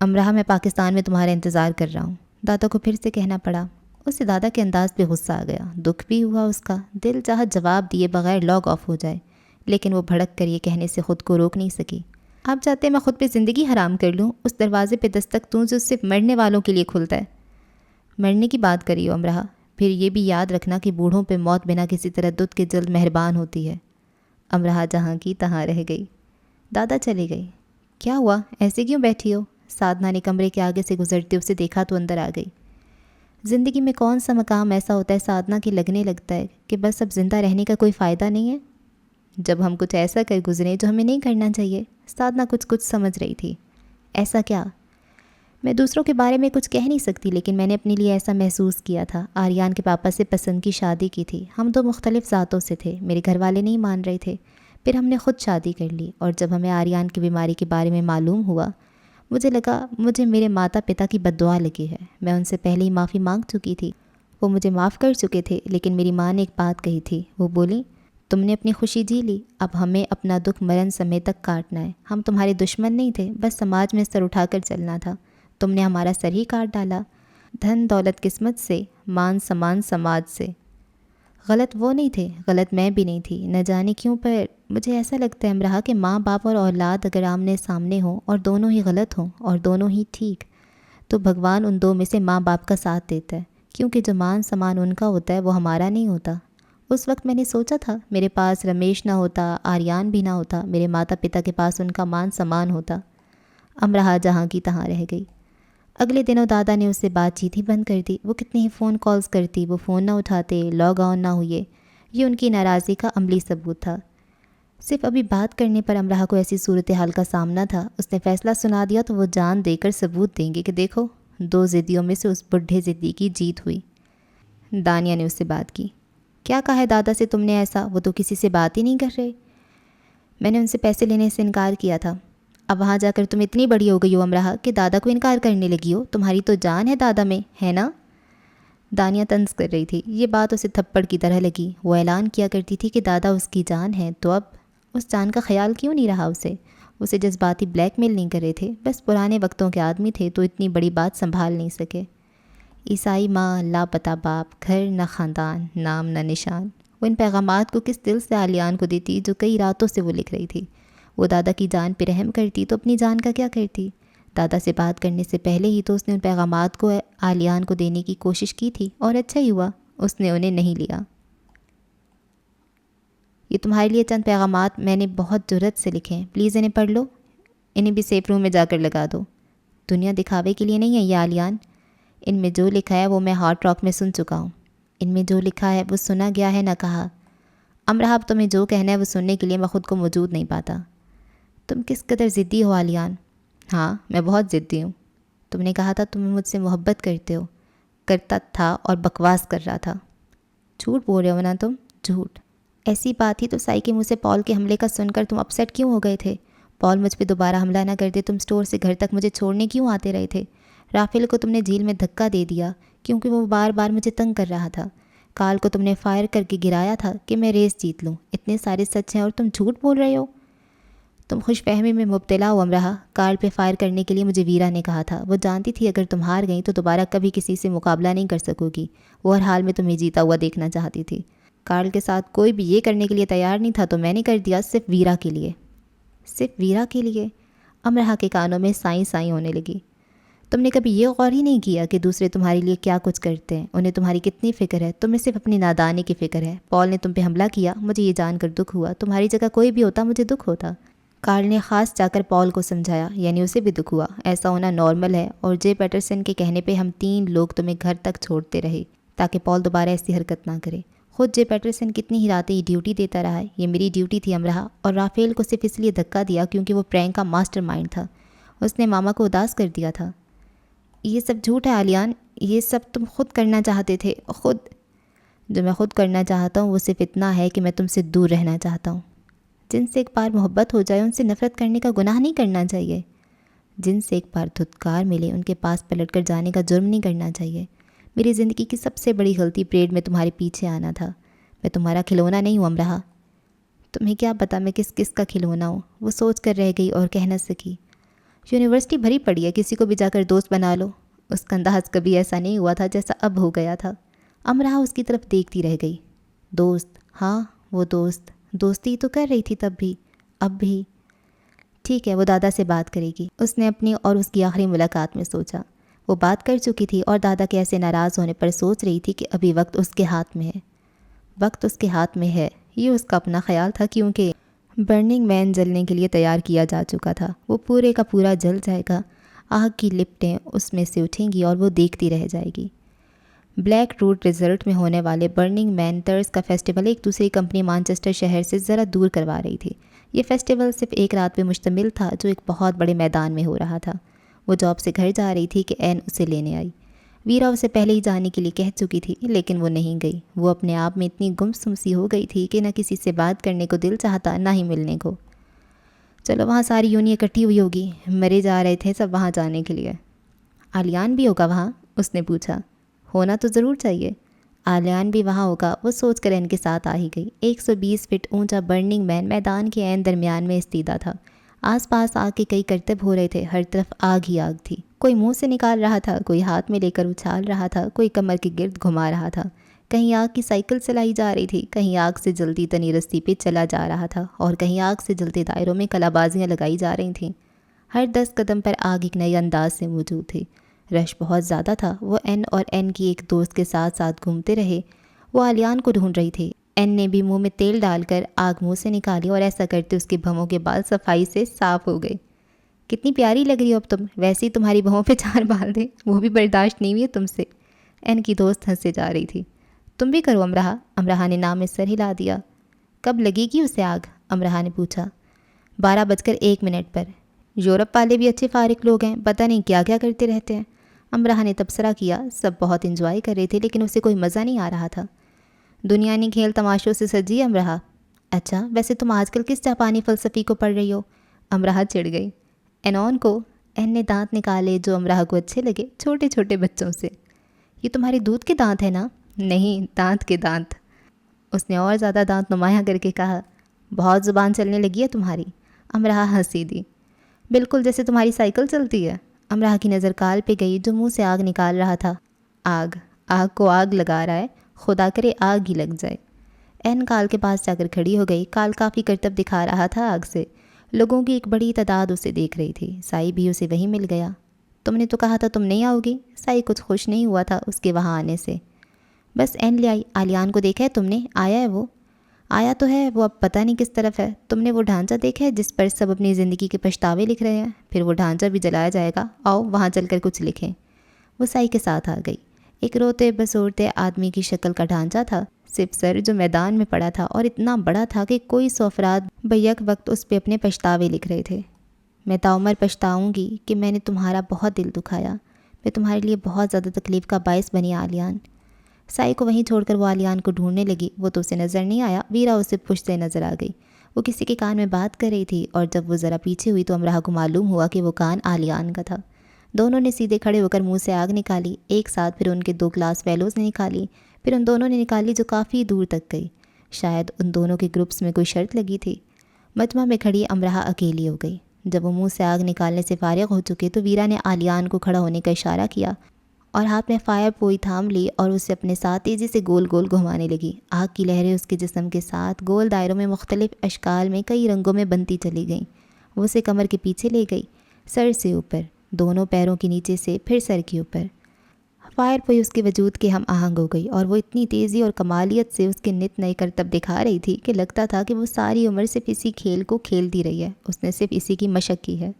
امرا، میں پاکستان میں تمہارا انتظار کر رہا ہوں، دادا کو پھر سے کہنا پڑا۔ اسے دادا کے انداز پہ غصہ آ گیا، دکھ بھی ہوا اس کا، دل چاہت جواب دیے بغیر لاگ آف ہو جائے، لیکن وہ بھڑک کر یہ کہنے سے خود کو روک نہیں سکی۔ آپ چاہتے ہیں میں خود پہ زندگی حرام کر لوں؟ اس دروازے پہ دستک دوں جو صرف مرنے والوں کے لیے کھلتا ہے۔ مرنے کی بات کری ہو امرا، پھر یہ بھی یاد رکھنا کہ بوڑھوں پہ موت بنا کسی تردد کے جلد مہربان ہوتی ہے۔ امرا جہاں کی تہاں رہ گئی۔ دادا چلے گئی۔ کیا ہوا، ایسے کیوں بیٹھی ہو؟ سادھنا نے کمرے کے آگے سے گزرتے اسے دیکھا تو اندر آ گئی۔ زندگی میں کون سا مقام ایسا ہوتا ہے سادھنا کہ لگنے لگتا ہے کہ بس اب زندہ رہنے کا کوئی فائدہ نہیں ہے؟ جب ہم کچھ ایسا کر گزرے جو ہمیں نہیں کرنا چاہیے۔ سادھنا کچھ سمجھ رہی تھی۔ ایسا کیا؟ میں دوسروں کے بارے میں کچھ کہہ نہیں سکتی، لیکن میں نے اپنے لیے ایسا محسوس کیا تھا۔ آریان کے پاپا سے پسند کی شادی کی تھی، ہم 2 مختلف ذاتوں سے تھے، میرے گھر والے نہیں مان رہے تھے، پھر ہم نے خود شادی کر لی، اور جب ہمیں آریان کی بیماری کے بارے میں معلوم ہوا، مجھے لگا مجھے میرے ماتا پتا کی بد دعا لگی ہے۔ میں ان سے پہلے ہی معافی مانگ چکی تھی، وہ مجھے معاف کر چکے تھے، لیکن میری ماں نے ایک بات کہی تھی۔ وہ بولی، تم نے اپنی خوشی جی لی، اب ہمیں اپنا دکھ مرن سمے تک کاٹنا ہے۔ ہم تمہارے دشمن نہیں تھے، بس سماج میں سر اٹھا کر چلنا تھا، تم نے ہمارا سر ہی کاٹ ڈالا۔ دھن دولت قسمت سے، مان سمان سماج سے۔ غلط وہ نہیں تھے، غلط میں بھی نہیں تھی، نہ جانے کیوں، پر مجھے ایسا لگتا ہے امرا کہ ماں باپ اور اولاد اگر آمنے سامنے ہوں اور دونوں ہی غلط ہوں اور دونوں ہی ٹھیک، تو بھگوان ان 2 میں سے ماں باپ کا ساتھ دیتا ہے، کیونکہ جو مان سمان ان کا ہوتا ہے وہ ہمارا نہیں ہوتا۔ اس وقت میں نے سوچا تھا میرے پاس رمیش نہ ہوتا، آریان بھی نہ ہوتا، میرے ماتا پتا کے پاس ان کا مان سمان ہوتا۔ امرا جہاں کی تہاں رہ گئی۔ اگلے دنوں دادا نے اس سے بات چیت ہی بند کر دی۔ وہ کتنی ہی فون کالز کرتی، وہ فون نہ اٹھاتے، لاگ آن نہ ہوئے۔ یہ ان کی ناراضی کا عملی ثبوت تھا۔ صرف ابھی بات کرنے پر امرا کو ایسی صورتحال کا سامنا تھا، اس نے فیصلہ سنا دیا تو وہ جان دے کر ثبوت دیں گے کہ دیکھو 2 ضدیوں میں سے اس بڈھے ضدی کی جیت ہوئی۔ دانیہ نے اس سے بات کی۔ کیا کہا ہے دادا سے تم نے ایسا؟ وہ تو کسی سے بات ہی نہیں کر رہے۔ میں نے ان سے پیسے لینے سے انکار کیا تھا۔ اب وہاں جا کر تم اتنی بڑی ہو گئی ہو امرا کہ دادا کو انکار کرنے لگی ہو؟ تمہاری تو جان ہے دادا میں، ہے نا؟ دانیہ طنز کر رہی تھی۔ یہ بات اسے تھپڑ کی طرح لگی۔ وہ اعلان کیا کرتی تھی کہ دادا اس کی جان ہے، تو اب اس جان کا خیال کیوں نہیں رہا اسے جذباتی بلیک میل نہیں کر رہے تھے، بس پرانے وقتوں کے آدمی تھے تو اتنی بڑی بات سنبھال نہیں سکے۔ عیسائی ماں، لاپتہ باپ، گھر نہ خاندان، نام نہ نشان۔ وہ ان پیغامات کو کس دل سے آلیان کو دیتی جو کئی راتوں سے وہ لکھ رہی تھی؟ وہ دادا کی جان پہ رحم کرتی تو اپنی جان کا کیا کرتی؟ دادا سے بات کرنے سے پہلے ہی تو اس نے ان پیغامات کو آلیان کو دینے کی کوشش کی تھی، اور اچھا ہی ہوا اس نے انہیں نہیں لیا۔ یہ تمہارے لیے چند پیغامات میں نے بہت جرأت سے لکھے ہیں، پلیز انہیں پڑھ لو، انہیں بھی سیف روم میں جا کر لگا دو۔ دنیا دکھاوے کے لیے نہیں ہے یہ آلیان، ان میں جو لکھا ہے وہ میں ہارٹ راک میں سن چکا ہوں، ان میں جو لکھا ہے وہ سنا گیا ہے نہ کہا۔ امرا اب تمہیں جو کہنا ہے وہ سننے کے لیے میں خود کو موجود نہیں پاتا۔ تم کس قدر ضدی ہو آلیان؟ ہاں میں بہت ضدی ہوں۔ تم نے کہا تھا تم مجھ سے محبت کرتے ہو۔ کرتا تھا اور بکواس کر رہا تھا۔ جھوٹ بول رہے ہو نا تم، جھوٹ۔ ایسی بات ہی تو سائی کے منہ سے پال کے حملے کا سن کر تم اپسیٹ کیوں ہو گئے تھے؟ پال مجھ پہ دوبارہ حملہ نہ کرتے تم اسٹور سے گھر تک مجھے چھوڑنے کیوں آتے رہے تھے؟ رافیل کو تم نے جھیل میں دھکا دے دیا کیونکہ وہ بار بار مجھے تنگ کر رہا تھا۔ کال کو تم نے فائر کر کے گرایا تھا کہ میں ریس جیت لوں۔ اتنے سارے سچ ہیں اور تم جھوٹ بول رہے ہو۔ تم خوش فہمی میں مبتلا ہو امرا۔ کارل پہ فائر کرنے کے لیے مجھے ویرا نے کہا تھا، وہ جانتی تھی اگر تم ہار گئی تو دوبارہ کبھی کسی سے مقابلہ نہیں کر سکو گی، وہ ہر حال میں تمہیں جیتا ہوا دیکھنا چاہتی تھی۔ کارل کے ساتھ کوئی بھی یہ کرنے کے لیے تیار نہیں تھا تو میں نے کر دیا، صرف ویرا کے لیے۔ صرف ویرا کے لیے؟ امرا کے کانوں میں سائیں سائیں ہونے لگی۔ تم نے کبھی یہ غور ہی نہیں کیا کہ دوسرے تمہارے لیے کیا کچھ کرتے ہیں، انہیں تمہاری کتنی فکر ہے؟ تمہیں صرف اپنی نادانی کی فکر ہے۔ پال نے تم پہ حملہ کیا، مجھے یہ جان کر دکھ ہوا، تمہاری جگہ کوئی بھی ہوتا مجھے دکھ ہوتا۔ کارل نے خاص جا کر پال کو سمجھایا، یعنی اسے بھی دکھ ہوا۔ ایسا ہونا نارمل ہے، اور جے پیٹرسن کے کہنے پہ ہم 3 لوگ تمہیں گھر تک چھوڑتے رہے تاکہ پال دوبارہ ایسی حرکت نہ کرے۔ خود جے پیٹرسن کتنی ہی راتیں ڈیوٹی دیتا رہا ہے، یہ میری ڈیوٹی تھی امرا، اور رافیل کو صرف اس لیے دھکا دیا کیونکہ وہ پرینک کا ماسٹر مائنڈ تھا، اس نے ماما کو اداس کر دیا تھا۔ یہ سب جھوٹ ہے آلیان، یہ سب تم خود کرنا چاہتے تھے، خود۔ جو میں خود کرنا چاہتا ہوں وہ صرف اتنا ہے کہ میں تم سے دور رہنا چاہتا ہوں۔ جن سے ایک بار محبت ہو جائے ان سے نفرت کرنے کا گناہ نہیں کرنا چاہیے، جن سے ایک بار دھتکار ملے ان کے پاس پلٹ کر جانے کا جرم نہیں کرنا چاہیے۔ میری زندگی کی سب سے بڑی غلطی پریڈ میں تمہارے پیچھے آنا تھا، میں تمہارا کھلونا نہیں ہوں امرا۔ تمہیں کیا پتا میں کس کس کا کھلونا ہوں، وہ سوچ کر رہ گئی اور کہہ نہ سکی۔ یونیورسٹی بھری پڑی ہے، کسی کو بھی جا کر دوست بنا لو۔ اس کا انداز کبھی ایسا نہیں ہوا تھا جیسا اب ہو گیا تھا۔ امرا اس کی طرف دیکھتی رہ گئی۔ دوست، ہاں وہ دوست، دوستی تو کر رہی تھی تب بھی، اب بھی۔ ٹھیک ہے، وہ دادا سے بات کرے گی، اس نے اپنی اور اس کی آخری ملاقات میں سوچا۔ وہ بات کر چکی تھی اور دادا کے ایسے ناراض ہونے پر سوچ رہی تھی کہ ابھی وقت اس کے ہاتھ میں ہے، وقت اس کے ہاتھ میں ہے، یہ اس کا اپنا خیال تھا، کیونکہ برننگ مین جلنے کے لیے تیار کیا جا چکا تھا، وہ پورے کا پورا جل جائے گا، آگ کی لپٹیں اس میں سے اٹھیں گی اور وہ دیکھتی رہ جائے گی۔ بلیک روڈ ریزلٹ میں ہونے والے برننگ مین طرز کا فیسٹیول ایک دوسری کمپنی مانچسٹر شہر سے ذرا دور کروا رہی تھی۔ یہ فیسٹیول صرف ایک رات پہ مشتمل تھا جو ایک بہت بڑے میدان میں ہو رہا تھا۔ وہ جاب سے گھر جا رہی تھی کہ این اسے لینے آئی۔ ویرا اسے پہلے ہی جانے کے لیے کہہ چکی تھی، لیکن وہ نہیں گئی۔ وہ اپنے آپ میں اتنی گم سی ہو گئی تھی کہ نہ کسی سے بات کرنے کو دل چاہتا، نہ ہی ملنے کو۔ چلو وہاں ساری یونی اکٹھی ہوئی ہوگی، مرے جا رہے تھے سب وہاں جانے کے لیے۔ آلیان بھی ہوگا وہاں؟ اس نے پوچھا۔ ہونا تو ضرور چاہیے، آلیان بھی وہاں ہوگا، وہ سوچ کر ان کے ساتھ آ ہی گئی۔ 120 فٹ اونچا برننگ مین میدان کے عین درمیان میں استیدا تھا۔ آس پاس آگ کے کئی کرتب ہو رہے تھے، ہر طرف آگ ہی آگ تھی۔ کوئی منہ سے نکال رہا تھا، کوئی ہاتھ میں لے کر اچھال رہا تھا، کوئی کمر کے گرد گھما رہا تھا، کہیں آگ کی سائیکل چلائی جا رہی تھی، کہیں آگ سے جلتی تنی رسی پہ چلا جا رہا تھا، اور کہیں آگ سے جلتے دائروں میں کلا بازیاں لگائی جا رہی تھیں۔ ہر 10 قدم پر آگ ایک نئے انداز سے موجود تھی۔ رش بہت زیادہ تھا۔ وہ این اور این کی ایک دوست کے ساتھ ساتھ گھومتے رہے۔ وہ آلیان کو ڈھونڈ رہی تھی۔ این نے بھی منہ میں تیل ڈال کر آگ منہ سے نکالی اور ایسا کرتے اس کے بھووں کے بال صفائی سے صاف ہو گئے۔ کتنی پیاری لگ رہی ہو اب تم، ویسے ہی تمہاری بھووں پہ 4 بال تھے، وہ بھی برداشت نہیں ہوئی تم سے۔ این کی دوست ہنسے جا رہی تھی۔ تم بھی کرو امرا، امرا نے نام میں سر ہلا دیا۔ کب لگے گی اسے آگ؟ امرا نے پوچھا۔ 12:01 پر۔ یورپ والے بھی اچھے فارق لوگ ہیں، پتہ نہیں کیا کیا کرتے رہتے ہیں۔ امرا نے تبصرہ کیا۔ سب بہت انجوائے کر رہے تھے لیکن اسے کوئی مزہ نہیں آ رہا تھا۔ دنیا نے کھیل تماشوں سے سجی ہے امرا۔ اچھا، ویسے تم آج کل کس جاپانی فلسفی کو پڑھ رہی ہو؟ امرا چڑھ گئی۔ اینون کو؟ این نے دانت نکالے جو امرا کو اچھے لگے، چھوٹے چھوٹے بچوں سے۔ یہ تمہارے دودھ کے دانت ہیں نا؟ نہیں، دانت کے دانت۔ اس نے اور زیادہ دانت نمایاں کر کے کہا۔ بہت زبان چلنے لگی ہے تمہاری۔ امرا ہنسی دی۔ بالکل جیسے تمہاری سائیکل چلتی ہے۔ امرا کی نظر کال پہ گئی جو منہ سے آگ نکال رہا تھا۔ آگ کو آگ لگا رہا ہے، خدا کرے آگ ہی لگ جائے۔ این کال کے پاس جا کر کھڑی ہو گئی۔ کال کافی کرتب دکھا رہا تھا آگ سے۔ لوگوں کی ایک بڑی تعداد اسے دیکھ رہی تھی۔ سائی بھی اسے وہیں مل گیا۔ تم نے تو کہا تھا تم نہیں آؤ گی۔ سائی کچھ خوش نہیں ہوا تھا اس کے وہاں آنے سے۔ بس این لے آئی۔ آلیان کو دیکھا ہے تم نے؟ آیا ہے وہ؟ آیا تو ہے، وہ اب پتہ نہیں کس طرف ہے۔ تم نے وہ ڈھانچہ دیکھا ہے جس پر سب اپنی زندگی کے پچھتاوے لکھ رہے ہیں؟ پھر وہ ڈھانچہ بھی جلایا جائے گا، آؤ وہاں چل کر کچھ لکھیں۔ وہ سائی کے ساتھ آ گئی۔ ایک روتے بسورتے آدمی کی شکل کا ڈھانچہ تھا، صرف سر جو میدان میں پڑا تھا، اور اتنا بڑا تھا کہ کوئی 100 افراد بیک وقت اس پہ اپنے پچھتاوے لکھ رہے تھے۔ میں تاعمر پچھتاؤں گی کہ میں نے تمہارا بہت دل دکھایا، میں تمہارے لیے بہت زیادہ تکلیف کا باعث بنی آلیان۔ سائی کو وہیں چھوڑ کر وہ آلیان کو ڈھونڈنے لگی۔ وہ تو اسے نظر نہیں آیا۔ ویرا اسے پشتے نظر آ گئی۔ وہ کسی کے کان میں بات کر رہی تھی، اور جب وہ ذرا پیچھے ہوئی تو امرا کو معلوم ہوا کہ وہ کان آلیان کا تھا۔ دونوں نے سیدھے کھڑے ہو کر منہ سے آگ نکالی ایک ساتھ، پھر ان کے 2 کلاس فیلوز نے نکالی، پھر ان دونوں نے نکالی جو کافی دور تک گئی۔ شاید ان دونوں کے گروپس میں کوئی شرط لگی تھی۔ مجمع میں کھڑی امرا اکیلی ہو گئی۔ جب وہ منہ سے آگ نکالنے سے فارغ ہو چکے تو ویرا نے آلیان کو کھڑا ہونے کا اشارہ کیا اور ہاتھ میں فائر پوئی تھام لی اور اسے اپنے ساتھ تیزی سے گول گول گھمانے لگی۔ آگ کی لہریں اس کے جسم کے ساتھ گول دائروں میں مختلف اشکال میں کئی رنگوں میں بنتی چلی گئیں۔ وہ اسے کمر کے پیچھے لے گئی، سر سے اوپر، دونوں پیروں کے نیچے سے، پھر سر کے اوپر۔ فائر پوئی اس کے وجود کے ہم آہنگ ہو گئی، اور وہ اتنی تیزی اور کمالیت سے اس کے نت نئے کرتب دکھا رہی تھی کہ لگتا تھا کہ وہ ساری عمر صرف اسی کھیل کو کھیلتی رہی ہے، اس نے صرف اسی کی مشق کی ہے۔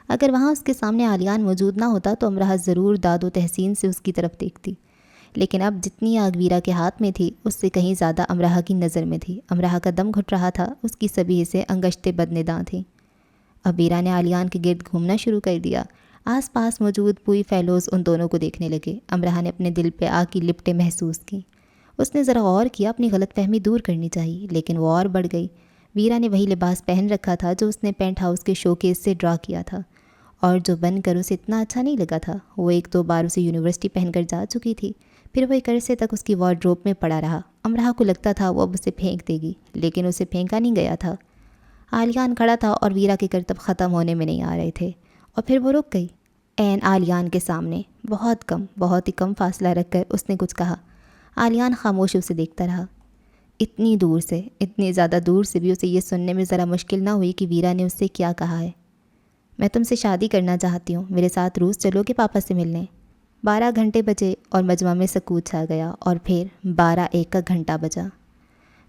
اگر وہاں اس کے سامنے آلیان موجود نہ ہوتا تو امرا ضرور داد و تحسین سے اس کی طرف دیکھتی۔ لیکن اب جتنی آگ ویرا کے ہاتھ میں تھی اس سے کہیں زیادہ امراہ کی نظر میں تھی۔ امراہ کا دم گھٹ رہا تھا، اس کی سبھی حصے انگشتے بدنداں تھیں۔ اب ویرا نے عالیان کے گرد گھومنا شروع کر دیا۔ آس پاس موجود پوری فیلوز ان دونوں کو دیکھنے لگے۔ امراہ نے اپنے دل پہ آگ کی لپٹیں محسوس کیں۔ اس نے ذرا غور کیا، اپنی غلط فہمی دور کرنی چاہیے، لیکن وہ اور بڑھ گئی۔ ویرا نے وہی لباس پہن رکھا تھا جو اس نے پینٹ ہاؤس کے شو کیس سے ڈرا کیا تھا، اور جو بن کر اسے اتنا اچھا نہیں لگا تھا۔ وہ ایک دو بار اسے یونیورسٹی پہن کر جا چکی تھی، پھر وہ ایک عرصے تک اس کی وارڈروب میں پڑا رہا۔ امراہ کو لگتا تھا وہ اب اسے پھینک دے گی، لیکن اسے پھینکا نہیں گیا تھا۔ عالیان کھڑا تھا اور ویرا کے کرتب ختم ہونے میں نہیں آ رہے تھے، اور پھر وہ رک گئی عین عالیان کے سامنے۔ بہت ہی کم فاصلہ رکھ کر اس نے کچھ کہا۔ عالیان خاموش اسے دیکھتا رہا۔ اتنی دور سے، اتنی زیادہ دور سے بھی اسے یہ سننے میں ذرا مشکل نہ ہوئی کہ ویرا نے اس سے کیا کہا ہے۔ میں تم سے شادی کرنا چاہتی ہوں، میرے ساتھ روس چلو گے پاپا سے ملنے؟ 12 گھنٹے بجے اور مجمع میں سکوت چھا گیا، اور پھر 12:01 کا گھنٹہ بجا۔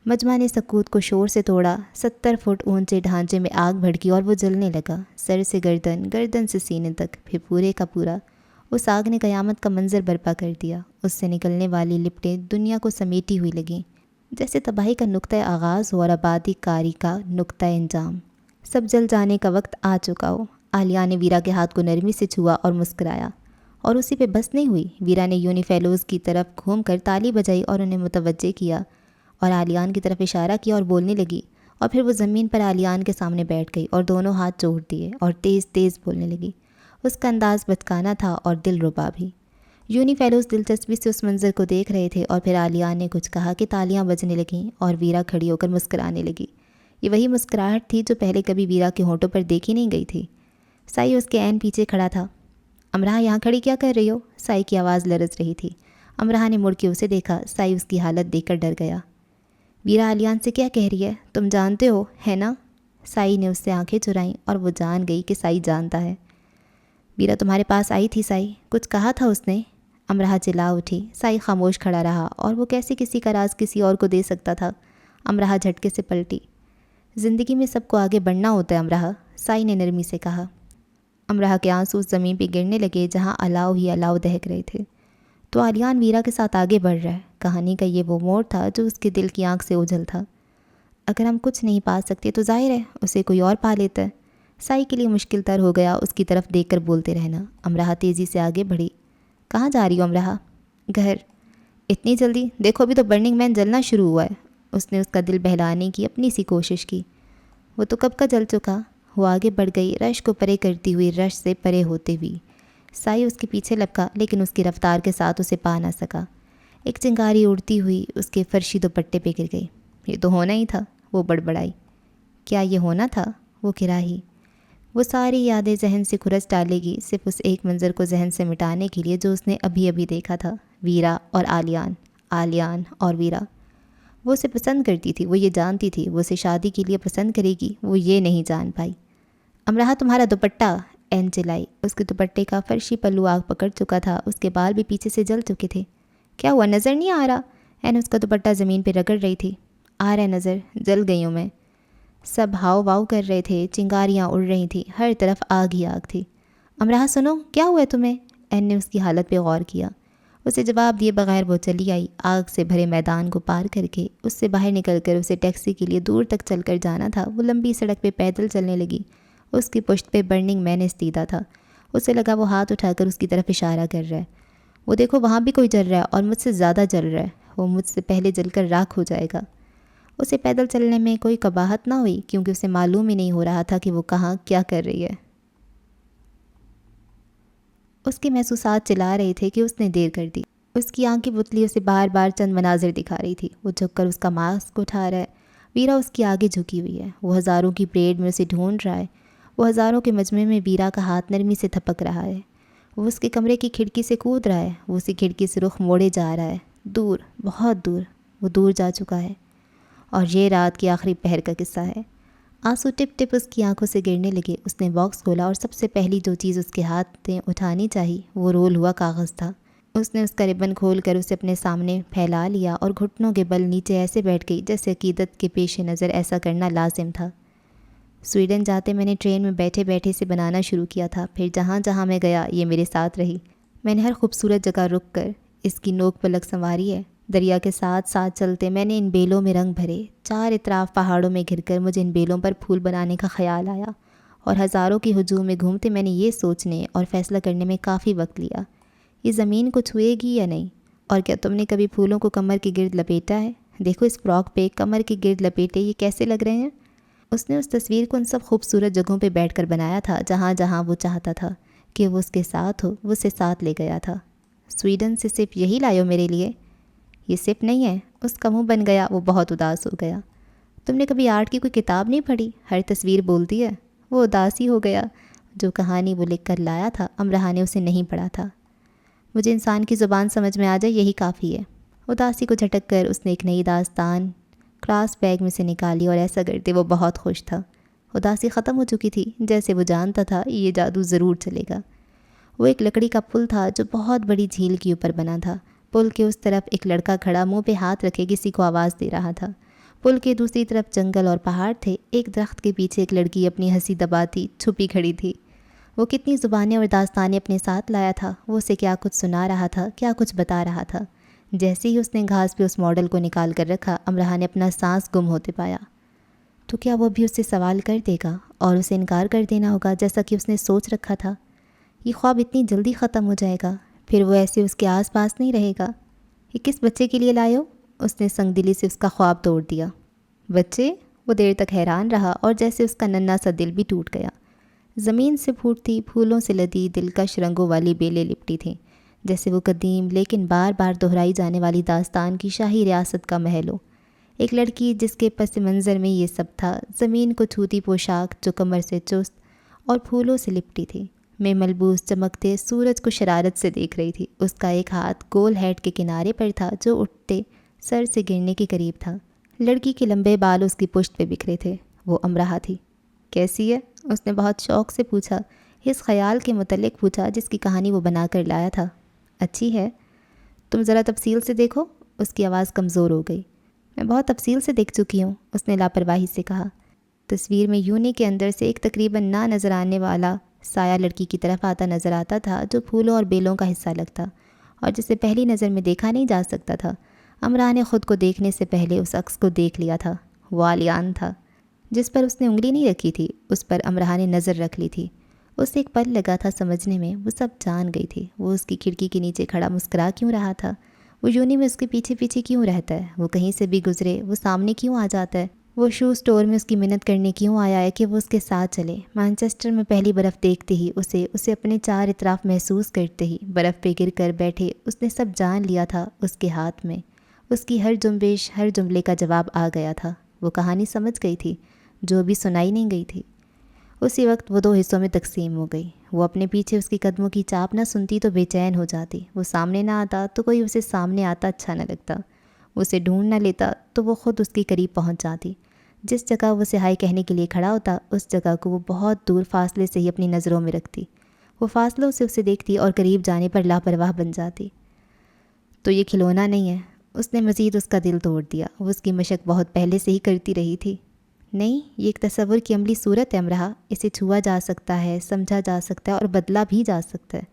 مجمع نے سکوت کو شور سے توڑا۔ 70 فٹ اونچے ڈھانچے میں آگ بھڑکی اور وہ جلنے لگا، سر سے گردن، گردن سے سینے تک، پھر پورے کا پورا۔ اس آگ نے قیامت کا منظر برپا کر دیا۔ اس سے نکلنے والی لپٹیں دنیا کو سمیٹی ہوئی لگیں، جیسے تباہی کا نقطۂ آغاز ہو اور آبادی کاری کا نقطۂ انجام۔ سب جل جانے کا وقت آ چکا ہو۔ عالیہ نے ویرا کے ہاتھ کو نرمی سے چھوا اور مسکرایا، اور اسی پہ بس نہیں ہوئی۔ ویرا نے یونی فیلوز کی طرف گھوم کر تالی بجائی اور انہیں متوجہ کیا، اور عالیان کی طرف اشارہ کیا اور بولنے لگی، اور پھر وہ زمین پر عالیان کے سامنے بیٹھ گئی اور دونوں ہاتھ جوڑ دیے اور تیز تیز بولنے لگی۔ اس کا انداز بچکانا تھا اور دل ربا بھی۔ یونی فیلوز دلچسپی سے اس منظر کو دیکھ رہے تھے، اور پھر عالیان نے کچھ کہا کہ تالیاں بجنے لگیں اور ویرا کھڑی ہو کر مسکرانے لگی۔ یہ وہی مسکراہٹ تھی جو پہلے کبھی ویرا کے ہونٹوں پر دیکھی نہیں گئی تھی۔ سائی اس کے عین پیچھے کھڑا تھا۔ امراہ یہاں کھڑی کیا کر رہی ہو؟ سائی کی آواز لرز رہی تھی۔ امراہ نے مڑ کے اسے دیکھا۔ سائی اس کی حالت دیکھ کر ڈر گیا۔ ویرا عالیان سے کیا کہہ رہی ہے؟ تم جانتے ہو ہے نا؟ سائی نے اس سے آنکھیں چرائیں، اور وہ جان گئی کہ سائی جانتا ہے۔ ویرا تمہارے پاس آئی تھی سائی، کچھ کہا تھا اس نے؟ امراہ چلا اٹھی۔ سائی خاموش کھڑا رہا، اور وہ کیسے کسی کا راز کسی اور کو دے سکتا تھا؟ امراہ جھٹکے سے پلٹی۔ زندگی میں سب کو آگے بڑھنا ہوتا ہے امراہ، سائی نے نرمی سے کہا۔ امراہ کے آنسو اس زمین پہ گرنے لگے جہاں الاؤ ہی الاؤ دہک رہے تھے۔ تو عالیان ویرا کے ساتھ آگے بڑھ رہا ہے۔ کہانی کا یہ وہ موڑ تھا جو اس کے دل کی آنکھ سے اوجھل تھا۔ اگر ہم کچھ نہیں پا سکتے تو ظاہر ہے اسے کوئی اور پا لیتا ہے۔ سائی کے لیے مشکل تر ہو گیا اس کی طرف دیکھ کر بولتے رہنا۔ امراہ تیزی سے آگے بڑھی۔ کہاں جا رہی ہو امراہ؟ گھر۔ اتنی جلدی؟ دیکھو ابھی تو برننگ مین جلنا شروع ہوا ہے۔ اس نے اس کا دل بہلانے کی اپنی سی کوشش کی۔ وہ تو کب کا جل چکا۔ وہ آگے بڑھ گئی، رش کو پرے کرتی ہوئی، رش سے پرے ہوتے ہوئی۔ سائی اس کے پیچھے لپکا، لیکن اس کی رفتار کے ساتھ اسے پا نہ سکا۔ ایک چنگاری اڑتی ہوئی اس کے فرشی دوپٹے پہ گر گئی۔ یہ تو ہونا ہی تھا، وہ بڑبڑائی۔ کیا یہ ہونا تھا؟ وہ گرا ہی۔ وہ ساری یادیں ذہن سے کھرچ ڈالے گی صرف اس ایک منظر کو ذہن سے مٹانے کے لیے جو اس نے ابھی ابھی دیکھا تھا، ویرا اور عالیان، عالیان اور ویرا۔ وہ اسے پسند کرتی تھی، وہ یہ جانتی تھی۔ وہ اسے شادی کے لیے پسند کرے گی، وہ یہ نہیں جان پائی۔ امراہ تمہارا دوپٹہ، این چلائی۔ اس کے دوپٹے کا فرشی پلو آگ پکڑ چکا تھا، اس کے بال بھی پیچھے سے جل چکے تھے۔ کیا ہوا، نظر نہیں آ رہا؟ این اس کا دوپٹہ زمین پہ رگڑ رہی تھی۔ آ رہا ہے نظر، جل گئی ہوں میں۔ سب ہاؤ واؤ کر رہے تھے، چنگاریاں اڑ رہی تھیں، ہر طرف آگ ہی آگ تھی۔ امراہ سنو، کیا ہوا ہے تمہیں؟ این نے اس کی حالت پہ غور کیا۔ اسے جواب دیے بغیر وہ چلی آئی، آگ سے بھرے میدان کو پار کر کے۔ اس سے باہر نکل کر اسے ٹیکسی کے لیے دور تک چل کر جانا تھا۔ وہ لمبی سڑک پہ پیدل چلنے لگی۔ اس کی پشت پہ برننگ مین استیدا تھا۔ اسے لگا وہ ہاتھ اٹھا کر اس کی طرف اشارہ کر رہا ہے۔ وہ دیکھو وہاں بھی کوئی جل رہا ہے، اور مجھ سے زیادہ جل رہا ہے۔ وہ مجھ سے پہلے جل کر راکھ ہو جائے گا۔ اسے پیدل چلنے میں کوئی قباحت نہ ہوئی، کیونکہ اسے معلوم ہی نہیں ہو رہا تھا کہ وہ کہاں کیا کر رہی ہے۔ اس کے محسوسات چلا رہے تھے کہ اس نے دیر کر دی۔ اس کی آنکھ کی پتلی اسے بار بار چند مناظر دکھا رہی تھی۔ وہ جھک کر اس کا ماسک اٹھا رہا ہے۔ ویرا اس کی آگے جھکی ہوئی ہے۔ وہ ہزاروں کی پریڈ میں اسے ڈھونڈ رہا ہے۔ وہ ہزاروں کے مجمع میں ویرا کا ہاتھ نرمی سے تھپک رہا ہے۔ وہ اس کے کمرے کی کھڑکی سے کود رہا ہے۔ وہ اسی کھڑکی سے رخ موڑے جا رہا ہے، دور، بہت دور۔ وہ دور جا چکا ہے، اور یہ رات کی آخری پہر کا قصہ ہے۔ آنسو ٹپ ٹپ اس کی آنکھوں سے گرنے لگے۔ اس نے باکس کھولا، اور سب سے پہلی جو چیز اس کے ہاتھ میں اٹھانی چاہی وہ رول ہوا کاغذ تھا۔ اس نے اس کا ربن کھول کر اسے اپنے سامنے پھیلا لیا، اور گھٹنوں کے بل نیچے ایسے بیٹھ گئی جیسے عقیدت کے پیش نظر ایسا کرنا لازم تھا۔ سویڈن جاتے میں نے ٹرین میں بیٹھے بیٹھے سے بنانا شروع کیا تھا، پھر جہاں جہاں میں گیا یہ میرے ساتھ رہی۔ میں نے ہر خوبصورت جگہ رک کر اس کی نوک پلک سنواری ہے۔ دریا کے ساتھ ساتھ چلتے میں نے ان بیلوں میں رنگ بھرے، چار اطراف پہاڑوں میں گھر کر مجھے ان بیلوں پر پھول بنانے کا خیال آیا، اور ہزاروں کی ہجوم میں گھومتے میں نے یہ سوچنے اور فیصلہ کرنے میں کافی وقت لیا، یہ زمین کو چھوئے گی یا نہیں؟ اور کیا تم نے کبھی پھولوں کو کمر کے گرد لپیٹا ہے؟ دیکھو اس فراک پہ کمر کے گرد لپیٹے یہ کیسے لگ رہے ہیں؟ اس نے اس تصویر کو ان سب خوبصورت جگہوں پہ بیٹھ کر بنایا تھا جہاں جہاں وہ چاہتا تھا کہ وہ اس کے ساتھ ہو، وہ اسے ساتھ لے گیا تھا۔ سویڈن سے صرف یہی لائے ہو میرے لیے؟ یہ صرف نہیں ہے، اس کا منہ بن گیا، وہ بہت اداس ہو گیا۔ تم نے کبھی آرٹ کی کوئی کتاب نہیں پڑھی؟ ہر تصویر بولتی ہے۔ وہ اداس ہی ہو گیا۔ جو کہانی وہ لکھ کر لایا تھا امرہ نے اسے نہیں پڑھا تھا۔ مجھے انسان کی زبان سمجھ میں آ جائے یہی کافی ہے۔ اداسی کو جھٹک کر اس نے ایک نئی داستان کلاس بیگ میں سے نکالی اور ایسا کرتے وہ بہت خوش تھا۔ اداسی ختم ہو چکی تھی، جیسے وہ جانتا تھا یہ جادو ضرور چلے گا۔ وہ ایک لکڑی کا پل تھا جو بہت بڑی جھیل کے اوپر بنا تھا۔ پل کے اس طرف ایک لڑکا کھڑا منہ پہ ہاتھ رکھے کسی کو آواز دے رہا تھا۔ پل کے دوسری طرف جنگل اور پہاڑ تھے۔ ایک درخت کے پیچھے ایک لڑکی اپنی ہنسی دباتی چھپی کھڑی تھی۔ وہ کتنی زبانیں اور داستانیں اپنے ساتھ لایا تھا۔ وہ اسے کیا کچھ سنا رہا تھا، کیا کچھ بتا رہا تھا۔ جیسے ہی اس نے گھاس پہ اس ماڈل کو نکال کر رکھا، امرہ نے اپنا سانس گم ہوتے پایا۔ تو کیا وہ بھی اس سے سوال کر دے گا اور اسے انکار کر دینا ہوگا جیسا کہ اس نے سوچ رکھا تھا؟ یہ خواب اتنی جلدی ختم ہو جائے گا، پھر وہ ایسے اس کے آس پاس نہیں رہے گا۔ یہ کس بچے کے لیے لائے ہو؟ اس نے سنگ دلی سے اس کا خواب توڑ دیا۔ بچے؟ وہ دیر تک حیران رہا اور جیسے اس کا ننھا سا دل بھی ٹوٹ گیا۔ زمین سے پھوٹتی پھولوں سے لدی دلکش رنگوں والی بیلیں لپٹی تھیں، جیسے وہ قدیم لیکن بار بار دہرائی جانے والی داستان کی شاہی ریاست کا محل ہو۔ ایک لڑکی جس کے پس منظر میں یہ سب تھا، زمین کو چھوتی پوشاک جو کمر سے چست اور پھولوں سے لپٹی تھی، میں ملبوس چمکتے سورج کو شرارت سے دیکھ رہی تھی۔ اس کا ایک ہاتھ گول ہیڈ کے کنارے پر تھا جو اٹھتے سر سے گرنے کے قریب تھا۔ لڑکی کے لمبے بال اس کی پشت پہ بکھرے تھے۔ وہ امرہ تھی۔ کیسی ہے؟ اس نے بہت شوق سے پوچھا، اس خیال کے متعلق پوچھا جس کی کہانی وہ بنا کر لایا تھا۔ اچھی ہے، تم ذرا تفصیل سے دیکھو۔ اس کی آواز کمزور ہو گئی۔ میں بہت تفصیل سے دیکھ چکی ہوں، اس نے لاپرواہی سے کہا۔ تصویر میں یونی کے اندر سے ایک تقریباً نہ نظر آنے والا سایہ لڑکی کی طرف آتا نظر آتا تھا جو پھولوں اور بیلوں کا حصہ لگتا اور جسے پہلی نظر میں دیکھا نہیں جا سکتا تھا۔ امرہ نے خود کو دیکھنے سے پہلے اس عکس کو دیکھ لیا تھا۔ وہ آلیان تھا۔ جس پر اس نے انگلی نہیں رکھی تھی اس پر امرہ نے نظر رکھ لی تھی۔ اسے ایک پل لگا تھا سمجھنے میں، وہ سب جان گئی تھی۔ وہ اس کی کھڑکی کے نیچے کھڑا مسکرا کیوں رہا تھا؟ وہ یونی میں اس کے پیچھے پیچھے کیوں رہتا ہے؟ وہ کہیں سے بھی گزرے وہ سامنے کیوں آ جاتا ہے؟ وہ شو سٹور میں اس کی منت کرنے کیوں آیا ہے کہ وہ اس کے ساتھ چلے؟ مانچسٹر میں پہلی برف دیکھتے ہی اسے اپنے چار اطراف محسوس کرتے ہی برف پہ گر کر بیٹھے اس نے سب جان لیا تھا اس کے ہاتھ میں۔ اس کی ہر جنبش، ہر جملے کا جواب آ گیا تھا۔ وہ کہانی سمجھ گئی تھی جو بھی سنائی نہیں گئی تھی۔ اسی وقت وہ دو حصوں میں تقسیم ہو گئی۔ وہ اپنے پیچھے اس کی قدموں کی چاپ نہ سنتی تو بے چین ہو جاتی، وہ سامنے نہ آتا تو کوئی اسے سامنے آتا اچھا نہ لگتا، وہ اسے ڈھونڈ نہ لیتا تو وہ خود اس کے قریب پہنچ جاتی۔ جس جگہ وہ اسے ہائی کہنے کے لیے کھڑا ہوتا اس جگہ کو وہ بہت دور فاصلے سے ہی اپنی نظروں میں رکھتی۔ وہ فاصلوں سے اسے دیکھتی اور قریب جانے پر لاپرواہ بن جاتی۔ تو یہ کھلونا نہیں ہے، اس نے مزید اس کا دل توڑ دیا۔ وہ اس کی مشق بہت پہلے سے ہی کرتی رہی تھی۔ نہیں، یہ ایک تصور کی عملی صورت ہے امرہ، اسے چھوا جا سکتا ہے، سمجھا جا سکتا ہے اور بدلا بھی جا سکتا ہے۔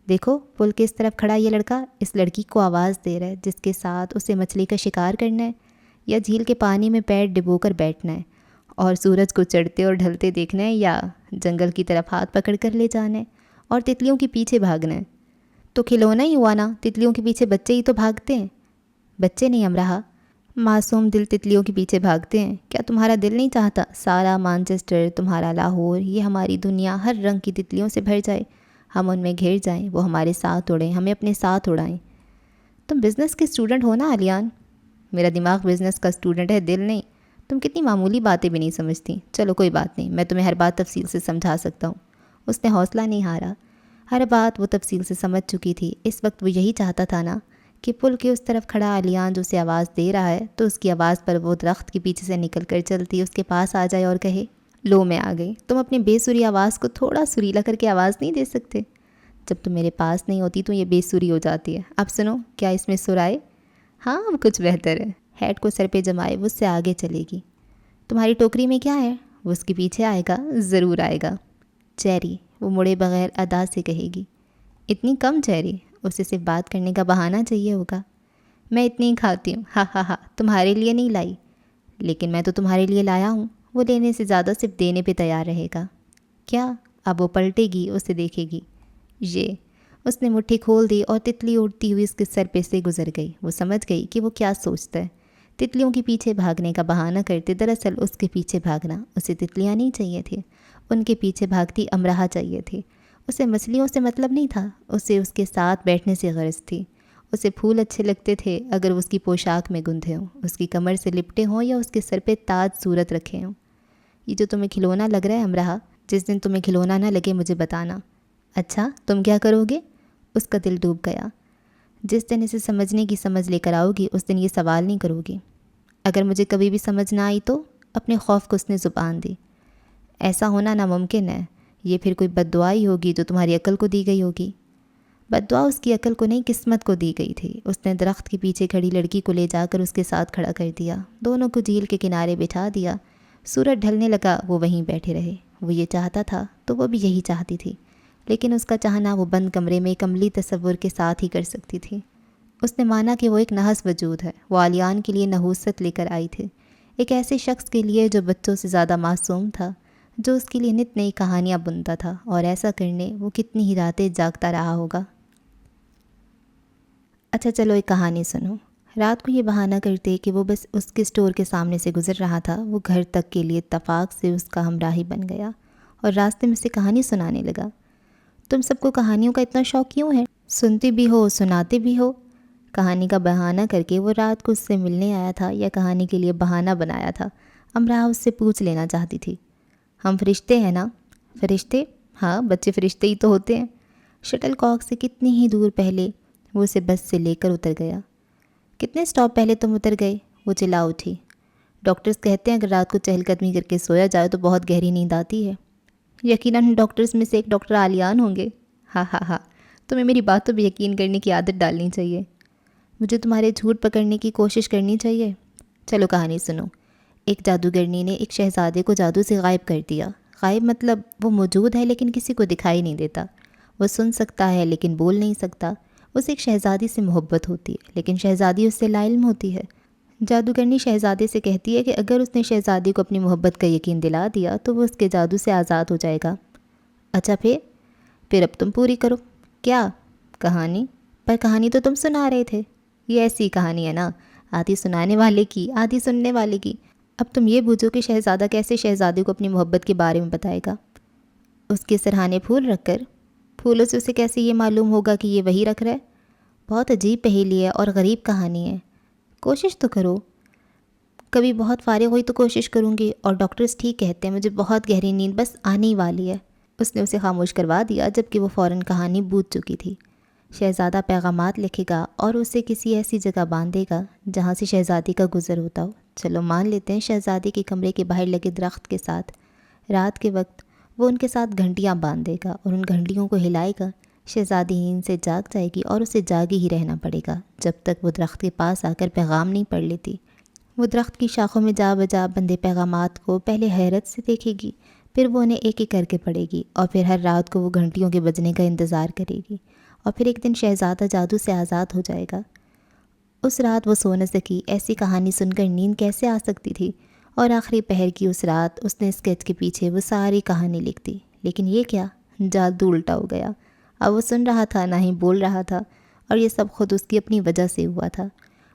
دیکھو پل کے اس طرف کھڑا یہ لڑکا اس لڑکی کو آواز دے رہا ہے جس کے ساتھ اسے مچھلی کا شکار کرنا ہے یا جھیل کے پانی میں پیر ڈبو کر بیٹھنا ہے اور سورج کو چڑھتے اور ڈھلتے دیکھنا ہے یا جنگل کی طرف ہاتھ پکڑ کر لے جانا ہے اور تتلیوں کے پیچھے بھاگنا ہے۔ تو کھلونا ہی ہوا نا، تتلیوں کے پیچھے بچے ہی تو بھاگتے ہیں۔ بچے نہیں امرہ، معصوم دل تتلیوں کے پیچھے بھاگتے ہیں۔ کیا تمہارا دل نہیں چاہتا سارا مانچسٹر، تمہارا لاہور، یہ ہماری دنیا ہر رنگ کی تتلیوں سے بھر جائے، ہم ان میں گھر جائیں، وہ ہمارے ساتھ اڑیں، ہمیں اپنے ساتھ اڑائیں؟ تم بزنس کے اسٹوڈنٹ ہو نا آلیان؟ میرا دماغ بزنس کا اسٹوڈنٹ ہے، دل نہیں۔ تم کتنی معمولی باتیں بھی نہیں سمجھتی۔ چلو کوئی بات نہیں، میں تمہیں ہر بات تفصیل سے سمجھا سکتا ہوں۔ اس نے حوصلہ نہیں ہارا۔ ہر بات وہ تفصیل سے سمجھ چکی تھی۔ اس وقت وہ یہی چاہتا تھا نا کہ پل کے اس طرف کھڑا آلیان جو اسے آواز دے رہا ہے تو اس کی آواز پر وہ درخت کے پیچھے سے نکل کر چلتی اس کے پاس آ جائے اور کہے، لو میں آ گئی۔ تم اپنی بے سری آواز کو تھوڑا سریلا کر کے آواز نہیں دے سکتے؟ جب تم میرے پاس نہیں ہوتی تو یہ بے سری ہو جاتی ہے۔ اب سنو، کیا اس میں سر آئے؟ ہاں اب کچھ بہتر ہے۔ ہیڈ کو سر پہ جمائے وہ اس سے آگے چلے گی۔ تمہاری ٹوکری میں کیا ہے؟ وہ اس کے پیچھے آئے گا، ضرور آئے گا۔ چیری، وہ مڑے بغیر ادا سے کہے گی۔ اتنی کم چیری؟ اسے صرف بات کرنے کا بہانہ چاہیے ہوگا۔ میں اتنی ہی کھاتی ہوں، ہاں ہاں ہاں، تمہارے لیے نہیں لائی۔ لیکن میں تو تمہارے لیے لایا ہوں۔ وہ لینے سے زیادہ صرف دینے پہ تیار رہے گا۔ کیا؟ اب وہ پلٹے گی، اسے دیکھے گی۔ یہ اس نے مٹھی کھول دی اور تتلی اڑتی ہوئی اس کے سر پہ سے گزر گئی۔ وہ سمجھ گئی کہ وہ کیا سوچتا ہے۔ تتلیوں کے پیچھے بھاگنے کا بہانہ کرتے، دراصل اس کے پیچھے بھاگنا۔ اسے تتلیاں نہیں چاہیے تھیں، ان کے پیچھے بھاگتی امراہ چاہیے تھی۔ اسے مچھلیوں سے مطلب نہیں تھا، اسے اس کے ساتھ بیٹھنے سے غرض تھی۔ اسے پھول اچھے لگتے تھے اگر وہ اس کی پوشاک میں گندھے ہوں، اس کی کمر سے لپٹے ہوں یا اس کے سر پہ تاج صورت رکھے ہوں۔ یہ جو تمہیں کھلونا لگ رہا ہے امراہ، جس دن تمہیں کھلونا نہ لگے مجھے بتانا۔ اچھا، تم کیا کرو گے؟ اس کا دل ڈوب گیا۔ جس دن اسے سمجھنے کی سمجھ لے کر آؤ گی اس دن یہ سوال نہیں کرو گی۔ اگر مجھے کبھی بھی سمجھ نہ آئی تو؟ اپنے خوف کو اس نے زبان دی۔ ایسا ہونا ناممکن ہے، یہ پھر کوئی بد دعا ہی ہوگی جو تمہاری عقل کو دی گئی ہوگی۔ بد دعا اس کی عقل کو نہیں، قسمت کو دی گئی تھی۔ اس نے درخت کے پیچھے کھڑی لڑکی کو لے جا کر اس کے ساتھ کھڑا کر دیا، دونوں کو جھیل کے کنارے بٹھا دیا۔ سورج ڈھلنے لگا، وہ وہیں بیٹھے رہے۔ وہ یہ چاہتا تھا تو وہ بھی یہی چاہتی تھی، لیکن اس کا چاہنا وہ بند کمرے میں ایک عملی تصور کے ساتھ ہی کر سکتی تھی۔ اس نے مانا کہ وہ ایک نحس وجود ہے۔ وہ عالیان کے لیے نحوست لے کر آئی تھی، ایک ایسے شخص کے لیے جو بچوں سے زیادہ معصوم تھا، جو اس کے لیے نت نئی کہانیاں بنتا تھا، اور ایسا کرنے وہ کتنی ہی راتیں جاگتا رہا ہوگا۔ اچھا چلو ایک کہانی سنو۔ رات کو یہ بہانہ کرتے کہ وہ بس اس کے اسٹور کے سامنے سے گزر رہا تھا، وہ گھر تک کے لیے اتفاق سے اس کا ہمراہی بن گیا اور راستے میں سے کہانی سنانے لگا۔ تم سب کو کہانیوں کا اتنا شوق کیوں ہے؟ سنتے بھی ہو، سناتے بھی ہو۔ کہانی کا بہانہ کر کے وہ رات کو اس سے ملنے آیا تھا یا کہانی کے لیے بہانہ بنایا تھا؟ امراہ اس سے پوچھ لینا چاہتی تھی۔ ہم فرشتے ہیں نا؟ فرشتے؟ ہاں، بچے فرشتے ہی تو ہوتے ہیں۔ شٹل کاک سے کتنی ہی دور پہلے وہ اسے بس سے لے کر اتر گیا۔ کتنے سٹاپ پہلے تم اتر گئے؟ وہ چلا اٹھی۔ ڈاکٹرز کہتے ہیں اگر رات کو چہل قدمی کر کے سویا جائے تو بہت گہری نیند آتی ہے۔ یقیناً ڈاکٹرز میں سے ایک ڈاکٹر عالیان ہوں گے۔ ہاں ہاں ہاں، تمہیں میری باتوں پہ یقین کرنے کی عادت ڈالنی چاہیے۔ مجھے تمہارے جھوٹ پکڑنے کی کوشش کرنی چاہیے۔ چلو کہانی سنو۔ ایک جادوگرنی نے ایک شہزادے کو جادو سے غائب کر دیا۔ غائب مطلب وہ موجود ہے لیکن کسی کو دکھائی نہیں دیتا۔ وہ سن سکتا ہے لیکن بول نہیں سکتا۔ اسے ایک شہزادی سے محبت ہوتی ہے لیکن شہزادی اس سے لا علم ہوتی ہے۔ جادوگرنی شہزادے سے کہتی ہے کہ اگر اس نے شہزادی کو اپنی محبت کا یقین دلا دیا تو وہ اس کے جادو سے آزاد ہو جائے گا۔ اچھا پھر اب تم پوری کرو۔ کیا؟ کہانی؟ پر کہانی تو تم سنا رہے تھے۔ یہ ایسی کہانی ہے نا، آدھی سنانے والے کی آدھی سننے والے کی۔ اب تم یہ بوجھو کہ شہزادہ کیسے شہزادی کو اپنی محبت کے بارے میں بتائے گا؟ اس کے سرہانے پھول رکھ کر؟ پھولوں سے اسے کیسے یہ معلوم ہوگا کہ یہ وہی رکھ رہا ہے؟ بہت عجیب پہیلی ہے اور غریب کہانی ہے۔ کوشش تو کرو۔ کبھی بہت فارغ ہوئی تو کوشش کروں گی، اور ڈاکٹرز ٹھیک کہتے ہیں، مجھے بہت گہری نیند بس آنے ہی والی ہے۔ اس نے اسے خاموش کروا دیا جبکہ وہ فوراً کہانی بوجھ چکی تھی۔ شہزادہ پیغامات لکھے گا اور اسے کسی ایسی جگہ باندھے گا جہاں سے شہزادی کا گزر ہوتا ہو۔ چلو مان لیتے ہیں شہزادی کے کمرے کے باہر لگے درخت کے ساتھ۔ رات کے وقت وہ ان کے ساتھ گھنٹیاں باندھ دے گا اور ان گھنٹیوں کو ہلائے گا۔ شہزادی نیند سے جاگ جائے گی اور اسے جاگے ہی رہنا پڑے گا جب تک وہ درخت کے پاس آ کر پیغام نہیں پڑھ لیتی۔ وہ درخت کی شاخوں میں جا بجا بندے پیغامات کو پہلے حیرت سے دیکھے گی، پھر وہ انہیں ایک ایک کر کے پڑھے گی، اور پھر ہر رات کو وہ گھنٹیوں کے بجنے کا انتظار کرے گی، اور پھر ایک دن شہزادہ جادو سے آزاد ہو جائے گا۔ اس رات وہ سو نہ سکی۔ ایسی کہانی سن کر نیند کیسے آ سکتی تھی؟ اور آخری پہر کی اس رات اس نے اسکیچ کے پیچھے وہ ساری کہانی لکھ دی۔ لیکن یہ کیا؟ جادو الٹا ہو گیا۔ اب وہ سن رہا تھا نہ ہی بول رہا تھا، اور یہ سب خود اس کی اپنی وجہ سے ہوا تھا۔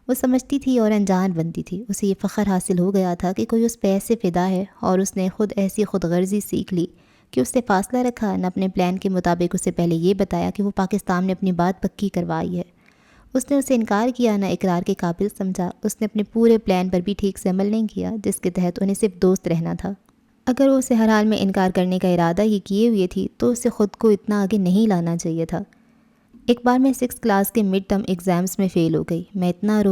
وہ سمجھتی تھی اور انجان بنتی تھی۔ اسے یہ فخر حاصل ہو گیا تھا کہ کوئی اس پہ ایسے فدا ہے، اور اس نے خود ایسی خود غرضی سیکھ لی کہ اس سے فاصلہ رکھا، نہ اپنے پلان کے مطابق اسے پہلے یہ بتایا کہ وہ پاکستان میں اپنی بات پکی کروائی ہے۔ اس نے اسے انکار کیا، نہ اقرار کے قابل سمجھا۔ اس نے اپنے پورے پلان پر بھی ٹھیک سے عمل نہیں کیا جس کے تحت انہیں صرف دوست رہنا تھا۔ اگر وہ اسے ہر حال میں انکار کرنے کا ارادہ ہی کیے ہوئے تھی تو اسے خود کو اتنا آگے نہیں لانا چاہیے تھا۔ ایک بار میں 6 کلاس کے مڈ ٹرم ایگزامز میں فیل ہو گئی۔ میں اتنا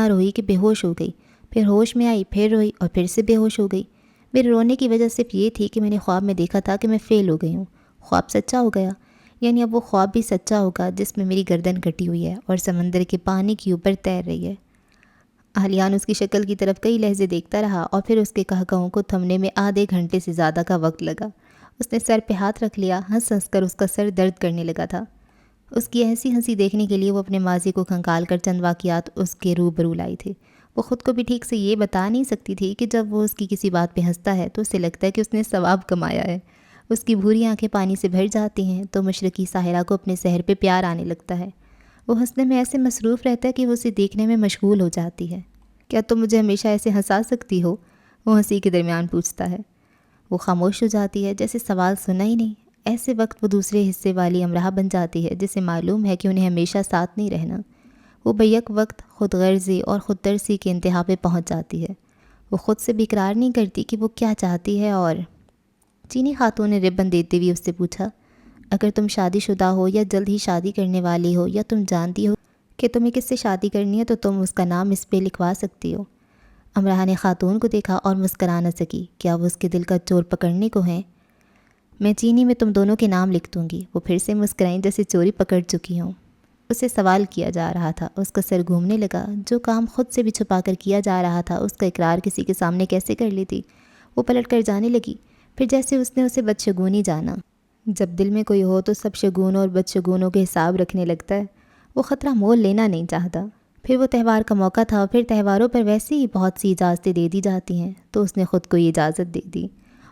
روئی کہ بے ہوش ہو گئی، پھر ہوش میں آئی، پھر روئی اور پھر سے بے ہوش ہو گئی۔ میرے رونے کی وجہ صرف یہ تھی کہ میں نے خواب میں دیکھا تھا کہ میں فیل ہو گئی ہوں۔ خواب سچا ہو گیا، یعنی اب وہ خواب بھی سچا ہوگا جس میں میری گردن کٹی ہوئی ہے اور سمندر کے پانی کے اوپر تیر رہی ہے۔ اہلیان اس کی شکل کی طرف کئی لہجے دیکھتا رہا اور پھر اس کے قہقہوں کو تھمنے میں آدھے گھنٹے سے زیادہ کا وقت لگا۔ اس نے سر پہ ہاتھ رکھ لیا، ہنس ہنس کر اس کا سر درد کرنے لگا تھا۔ اس کی ایسی ہنسی دیکھنے کے لیے وہ اپنے ماضی کو کھنگال کر چند واقعات اس کے روبرو لائی تھی۔ وہ خود کو بھی ٹھیک سے یہ بتا نہیں سکتی تھی کہ جب وہ اس کی کسی بات پہ ہنستا ہے تو اسے لگتا ہے کہ اس نے ثواب کمایا ہے۔ اس کی بھوری آنکھیں پانی سے بھر جاتی ہیں تو مشرقی ساحرہ کو اپنے سحر پہ پیار آنے لگتا ہے۔ وہ ہنسنے میں ایسے مصروف رہتا ہے کہ وہ اسے دیکھنے میں مشغول ہو جاتی ہے۔ کیا تم مجھے ہمیشہ ایسے ہنسا سکتی ہو؟ وہ ہنسی کے درمیان پوچھتا ہے۔ وہ خاموش ہو جاتی ہے، جیسے سوال سنا ہی نہیں۔ ایسے وقت وہ دوسرے حصے والی امراہ بن جاتی ہے جسے معلوم ہے کہ انہیں ہمیشہ ساتھ نہیں رہنا۔ وہ بیک وقت خود غرضی اور خود ترسی کے انتہا پہ پہنچ جاتی ہے۔ وہ خود سے بھی اقرار نہیں کرتی کہ وہ کیا چاہتی ہے۔ اور چینی خاتون نے ربن دیتے ہوئے اس سے پوچھا، اگر تم شادی شدہ ہو یا جلد ہی شادی کرنے والی ہو یا تم جانتی ہو کہ تمہیں کس سے شادی کرنی ہے تو تم اس کا نام اس پہ لکھوا سکتی ہو۔ امراہ نے خاتون کو دیکھا اور مسکرا نہ سکی۔ کیا وہ اس کے دل کا چور پکڑنے کو ہیں؟ میں چینی میں تم دونوں کے نام لکھ دوں گی۔ وہ پھر سے مسکرائیں جیسے چوری پکڑ چکی ہوں۔ اسے سوال کیا جا رہا تھا، اس کا سر گھومنے لگا۔ جو کام خود سے بھی چھپا کر کیا جا رہا تھا اس کا اقرار کسی کے سامنے کیسے کر لیتی؟ وہ پلٹ کر جانے لگی، پھر جیسے اس نے اسے بدشگونی جانا۔ جب دل میں کوئی ہو تو سب شگون اور بدشگونوں کے حساب رکھنے لگتا ہے۔ وہ خطرہ مول لینا نہیں چاہتا۔ پھر وہ تہوار کا موقع تھا، پھر تہواروں پر ویسے ہی بہت سی اجازتیں دے دی جاتی ہیں، تو اس نے خود کو یہ اجازت دے دی۔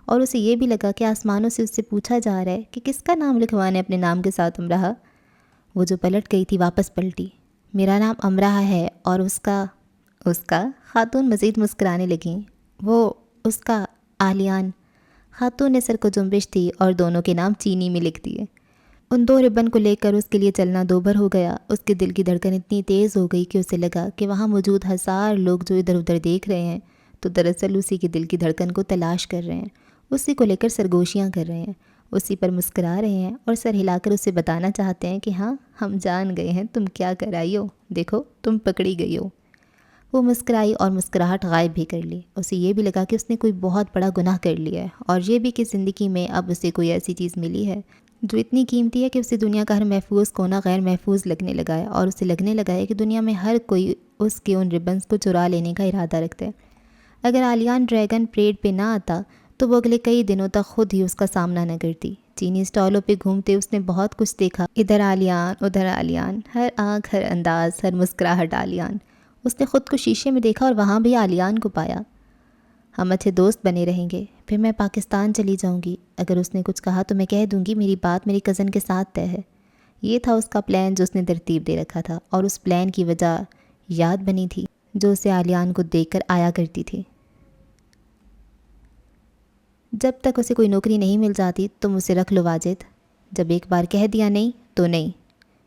اور اسے یہ بھی لگا کہ آسمانوں سے اس سے پوچھا جا رہا ہے کہ کس کا نام لکھوانا ہے اپنے نام کے ساتھ امراہ۔ وہ جو پلٹ گئی تھی واپس پلٹی۔ میرا نام امراہ ہے اور اس کا خاتون مزید مسکرانے لگیں۔ وہ اس کا آلیان۔ خاتون نے سر کو جنبش دی اور دونوں کے نام چینی میں لکھ دیے۔ ان دو ربن کو لے کر اس کے لیے چلنا دوبھر ہو گیا۔ اس کے دل کی دھڑکن اتنی تیز ہو گئی کہ اسے لگا کہ وہاں موجود ہزار لوگ جو ادھر ادھر دیکھ رہے ہیں تو دراصل اسی کے دل کی دھڑکن کو تلاش کر رہے ہیں، اسی کو لے کر سرگوشیاں کر رہے ہیں، اسی پر مسکرا رہے ہیں اور سر ہلا کر اسے بتانا چاہتے ہیں کہ ہاں ہم جان گئے ہیں تم کیا کر آئی ہو، دیکھو تم پکڑی گئی ہو۔ وہ مسکرائی اور مسکراہٹ غائب بھی کر لی۔ اسے یہ بھی لگا کہ اس نے کوئی بہت بڑا گناہ کر لیا ہے، اور یہ بھی کہ زندگی میں اب اسے کوئی ایسی چیز ملی ہے جو اتنی قیمتی ہے کہ اسے دنیا کا ہر محفوظ کونا غیر محفوظ لگنے لگا ہے، اور اسے لگنے لگا ہے کہ دنیا میں ہر کوئی اس کے ان ربنز کو چرا لینے کا ارادہ رکھتا ہے۔ اگر آلیان ڈریگن پریڈ پہ نہ آتا تو وہ اگلے کئی دنوں تک خود ہی اس کا سامنا نہ کرتی۔ چینی اسٹالوں پہ گھومتے اس نے بہت کچھ دیکھا، ادھر آلیان ادھر آلیان، ہر آنکھ ہر انداز ہر مسکراہٹ آلیان۔ اس نے خود کو شیشے میں دیکھا اور وہاں بھی آلیان کو پایا۔ ہم اچھے دوست بنے رہیں گے، پھر میں پاکستان چلی جاؤں گی۔ اگر اس نے کچھ کہا تو میں کہہ دوں گی میری بات میری کزن کے ساتھ طے ہے۔ یہ تھا اس کا پلان جو اس نے ترتیب دے رکھا تھا، اور اس پلان کی وجہ یاد بنی تھی جو اسے آلیان کو دیکھ کر آیا کرتی تھی۔ جب تک اسے کوئی نوکری نہیں مل جاتی تم اسے رکھ لو واجد، جب ایک بار کہہ دیا نہیں تو نہیں۔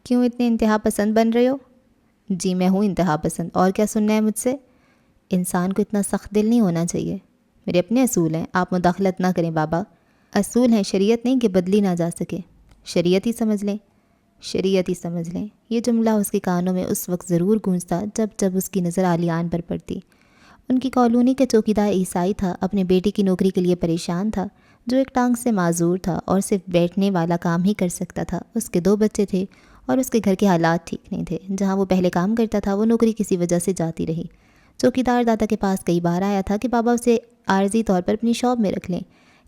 کیوں اتنے انتہا پسند بن رہے ہو؟ جی میں ہوں انتہا پسند، اور کیا سننا ہے مجھ سے؟ انسان کو اتنا سخت دل نہیں ہونا چاہیے۔ میرے اپنے اصول ہیں، آپ مداخلت نہ کریں بابا۔ اصول ہیں، شریعت نہیں کہ بدلی نہ جا سکے۔ شریعت ہی سمجھ لیں، شریعت ہی سمجھ لیں۔ یہ جملہ اس کے کانوں میں اس وقت ضرور گونجتا جب اس کی نظر آلیان پر پڑتی۔ ان کی کالونی کا چوکیدار عیسائی تھا، اپنے بیٹے کی نوکری کے لیے پریشان تھا، جو ایک ٹانگ سے معذور تھا اور صرف بیٹھنے والا کام ہی کر سکتا تھا۔ اس کے 2 بچے تھے اور اس کے گھر کے حالات ٹھیک نہیں تھے۔ جہاں وہ پہلے کام کرتا تھا وہ نوکری کسی وجہ سے جاتی رہی۔ چوکیدار دادا کے پاس کئی بار آیا تھا کہ بابا اسے عارضی طور پر اپنی شاپ میں رکھ لیں،